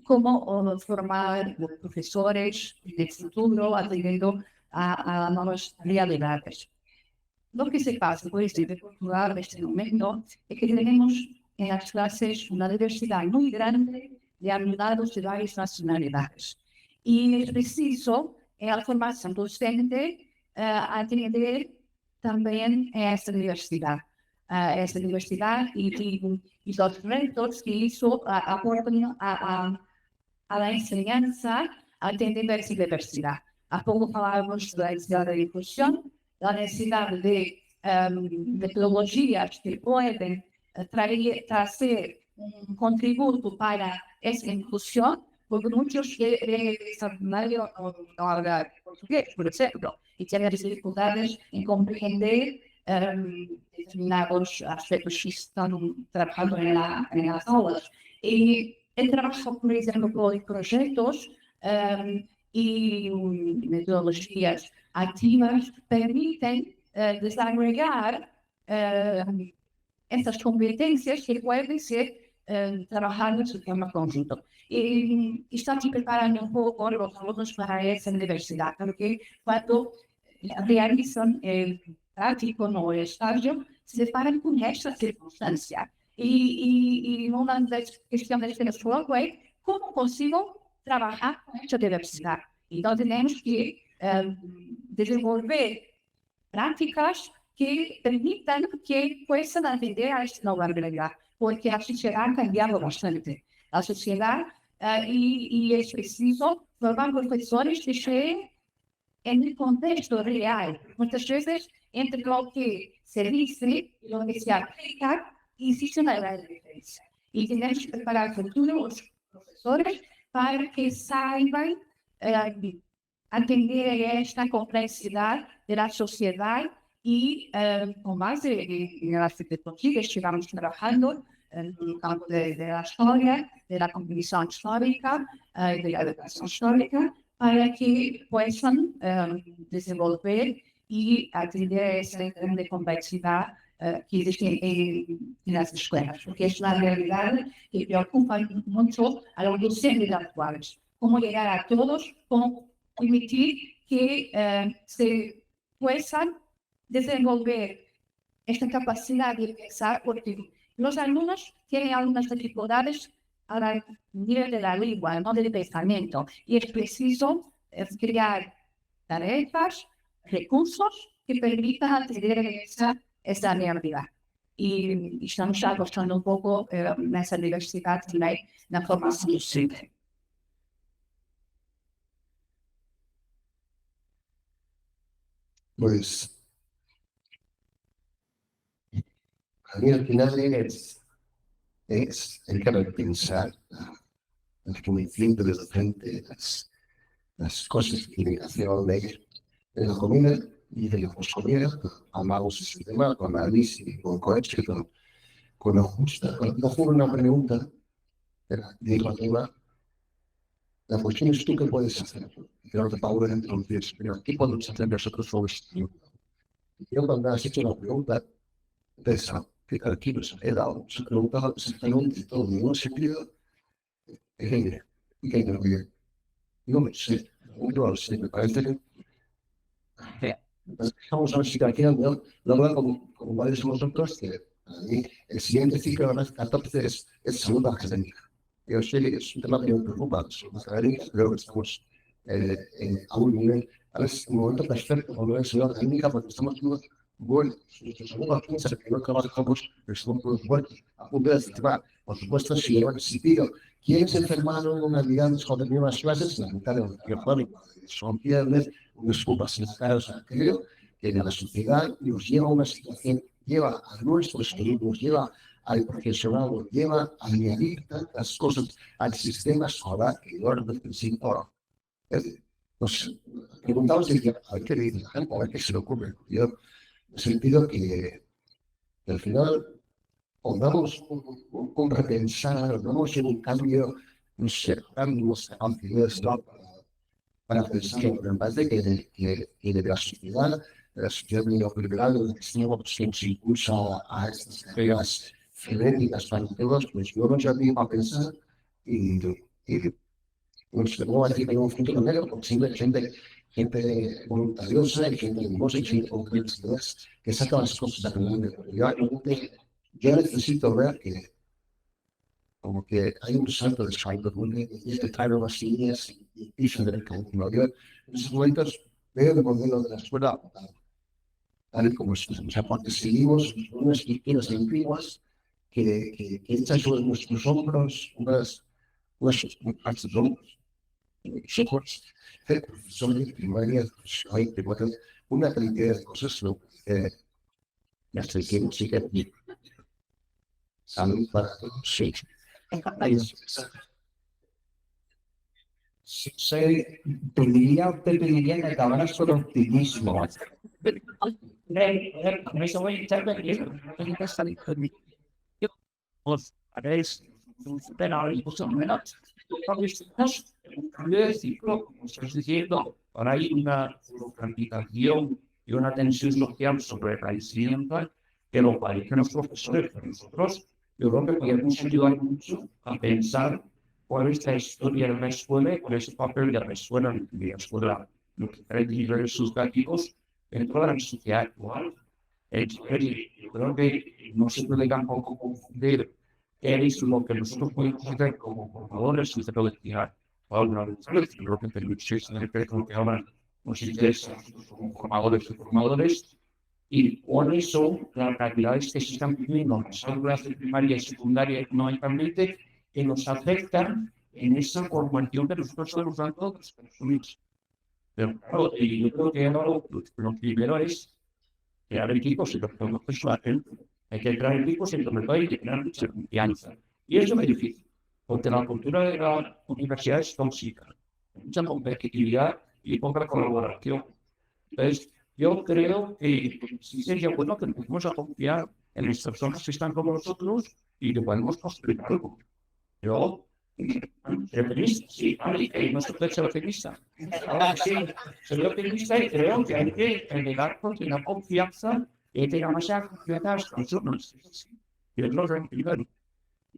S3: cómo formar profesores de futuro atendiendo a nuevas realidades. Lo que se pasa, por ejemplo, en Portugal en este momento, es que tenemos en las clases una diversidad muy grande de alumnados de varias nacionalidades. Y es preciso, en la formación docente, atender también a esta diversidad. Y los retos que eso aportan a la enseñanza, atendiendo a esa diversidad. A poco hablábamos de la necesidad de inclusión, la necesidad de metodologías que pueden trazer un contributo para esa inclusión, porque muchos extraordinarios no hablan portugués, por ejemplo, y tienen dificultades en comprender determinados aspectos que están trabajando en las aulas. Y el trabajo, por ejemplo, con proyectos y metodologías activas permiten
S10: desarrollar estas competencias que pueden ser trabajadas de forma conjunta. Y estamos preparando un poco los alunos para esa universidad, porque cuando realizan el práctico no el estágio, se deparan con esta circunstancia. Y una de las cuestiones que nos fue cómo consigo trabajar con esta diversidad. Entonces tenemos que desenvolver prácticas que permitan que puedan atender a esta nueva realidad, porque la sociedad ha cambiado bastante. La sociedad, y es preciso formar profesores que estén en el contexto real. Muchas veces, entre lo que se dice y lo que se aplica, existe una gran diferencia. Y tenemos que preparar futuros profesores para que saiban atender a esta complejidad de la sociedad y con base en las tecnologías que estamos trabajando en el campo de la historia, de la comprensión histórica, de la educación histórica, para que puedan desenvolver y atender a esta grande complejidad que existe en las escuelas, porque es una realidad que preocupa mucho a los docentes actuales. Cómo llegar a todos, cómo permitir que se puedan desenvolver esta capacidad de pensar, porque los alumnos tienen algunas dificultades al nivel de la lengua, no del pensamiento, y es preciso crear tareas, recursos que permitan atender esa realidad. Y estamos apostando un poco en esa diversidad también, la formación docente.
S6: Pues, a mí al final es el que repensar el conocimiento de la gente, las cosas que tienen que hacer en la comida y de la poscomida, amamos ese tema con análisis, con cohecho, con lo justo. Cuando hacer una pregunta, digo arriba, la cuestión es tú qué puedes hacer. Pero Pablo entonces, pero ¿qué podemos hacer nosotros sobre esto? Yo cuando has hecho la pregunta, pensaba que aquí nos he dado, se preguntaba exactamente todo en un sentido, ¿qué creo que no me sé, no lo sé, me parece que estamos a ver si aquí la verdad como varios de vosotros, que para mí el siguiente ciclo de las 14 es salud académica. Yo sé que es un tema que me preocupa, salud académica, creo que estamos a un nivel, a veces un momento perfecto cuando es salud académica, porque estamos todos buenos, nuestros alumnos piensan que no trabajamos, pero estamos todos buenos, a punto de activar. Por supuesto, si llevan sitio, ¿quiénes enfermaron en una vida cuando tenían las clases? La mitad de los que son viernes, unos culpas necesarios a aquello que en la sociedad nos lleva a una situación, lleva a nuestros alumnos, lleva al profesorado, lleva a añadir tantas cosas al sistema escolar que yo desde el principio nos preguntamos a ver qué le dice la gente, a ver qué se le ocurre. Yo en el sentido que al final pongamos un repensar, vamos en un cambio, no sé, cambios amplios para pensar en base que de la sociedad neoliberal, que se impulsa a estas carreras frenéticas para todos, pues yo ya vengo a pensar y pues no voy a decir que hay un futuro negro, porque simplemente gente voluntariosa y gente hermosa y gente con creatividad que saca las cosas adelante. Yo necesito ver que como que hay un salto de salto y este trae nuevas ideas y piso del camino. Yo en esos momentos veo el modelo de la escuela tal y como es, o sea, porque seguimos unas estructuras antiguas que echan sobre nuestros hombros unas profesores, primaria, una cantidad de cosas ya sé que sigue salud para todos. Sí.
S5: Te pediría que acabaras con optimismo. Eso voy a intervenir. A ver, estás diciendo, ahora hay una aplicación
S9: y una tensión social sobre la enseñanza que lo padecen los profesores. Pero nosotros, yo creo que podemos ayudar mucho a pensar cuál es la historia de la escuela y cuál es el papel de la escuela, lo que trae niveles educativos dentro de la sociedad actual. Yo creo que no se puede tampoco confundir qué es lo que nosotros podemos hacer como formadores y se puede tirar a una de las creo que lo que hablan los ingleses como formadores y formadores, y por eso las realidades que se están viviendo en las aulas de primaria y secundaria económicamente que nos afectan en esa formación que nosotros estamos dando a las personas. Pero claro, y yo creo que ahora los primero es crear equipos y los que lo hacen. Hay que crear equipos y sobre todo hay que crear mucha confianza. Y eso es muy difícil, porque la cultura de la universidad es tóxica, mucha competitividad y poca colaboración. Entonces, yo creo que sí sería bueno que empecemos a confiar en las personas que están con nosotros y que podemos construir algo. Yo, feminista, sí, y no se puede ser optimista. Ahora sí, soy optimista y creo que hay que generar una confianza y tengamos a confianza a nosotros. Y es lo que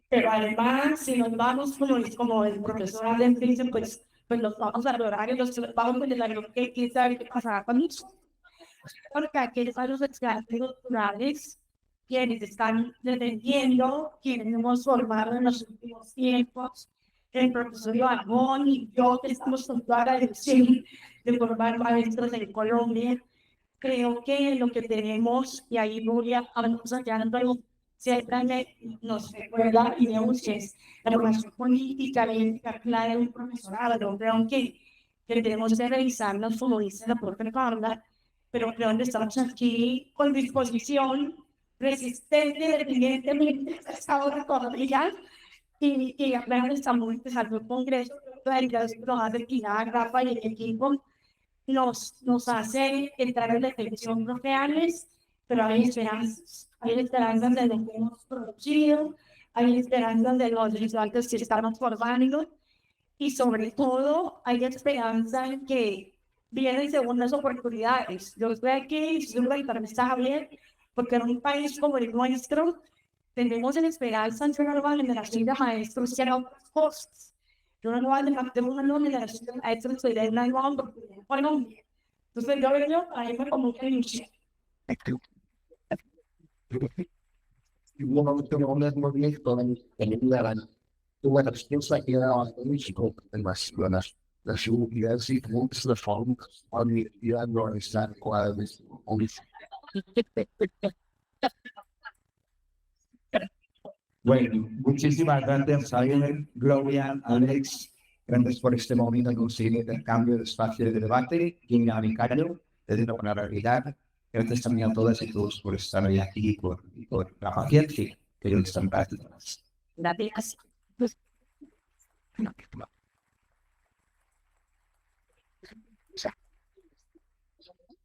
S10: Pero además, si nos vamos, como el profesor Allen dice, pues nos vamos al horario, nos vamos a lo que sabe qué pasará con eso. Porque aquellos a los estudiantes culturales, quienes están defendiendo, quienes hemos formado en los últimos tiempos, el profesor Joan y yo, que estamos con toda la dirección de formar maestros en Colombia, creo que lo que tenemos, y ahí voy a avanzando, siempre nos recuerda y vemos que es la formación política y clara de un profesorado. Creo que tenemos que revisarnos, como dice la propia Carla, pero creo que estamos aquí con disposición, resistente, evidentemente, a esta hora todavía, y apenas estamos empezando el congreso, nos hace quitar Rafa y el equipo, nos hace entrar en reflexión reales, pero hay esperanzas de lo que hemos producido, hay esperanzas de los resultados que estamos formando, y sobre todo hay esperanza en que vienen segundas oportunidades. Yo estoy aquí, y para mí está bien, porque en un país como el nuestro tenemos la esperanza de una nueva generación de maestros que harán otras cosas. Una nueva generación de maestros que den una nueva oportunidad en Colombia. Entonces yo veo ahí como que inicia.
S6: Y uno no tiene unas móviles con el lugar. Bueno, pues pienso que era México en las seguridades y muchas las formas a universidad no están cuadradas.
S5: Bueno, muchísimas gracias, Javier, Gloria, Alex. Gracias por este momento de conseguir el cambio de espacio de debate dinámico desde la realidad. Gracias también a todas y todos por estar hoy aquí y por la paciencia que ellos están practicando.
S8: Gracias.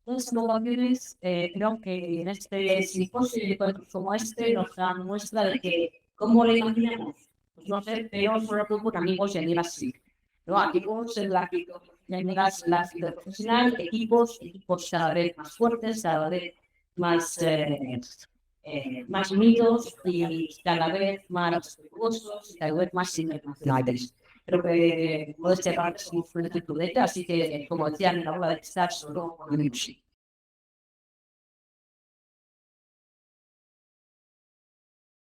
S8: Los jóvenes, creo que en este simposio como este nos dan muestra de que cómo le imaginamos. Pues no sé, pero solo con amigos y amigas sí. ¿No? Equipos en la vida profesional, equipos cada vez más fuertes, cada vez más unidos y cada vez más respetuosos, cada vez más internacionales. Creo que puede ser parte de su así que, como decían en la hora de estar solo con el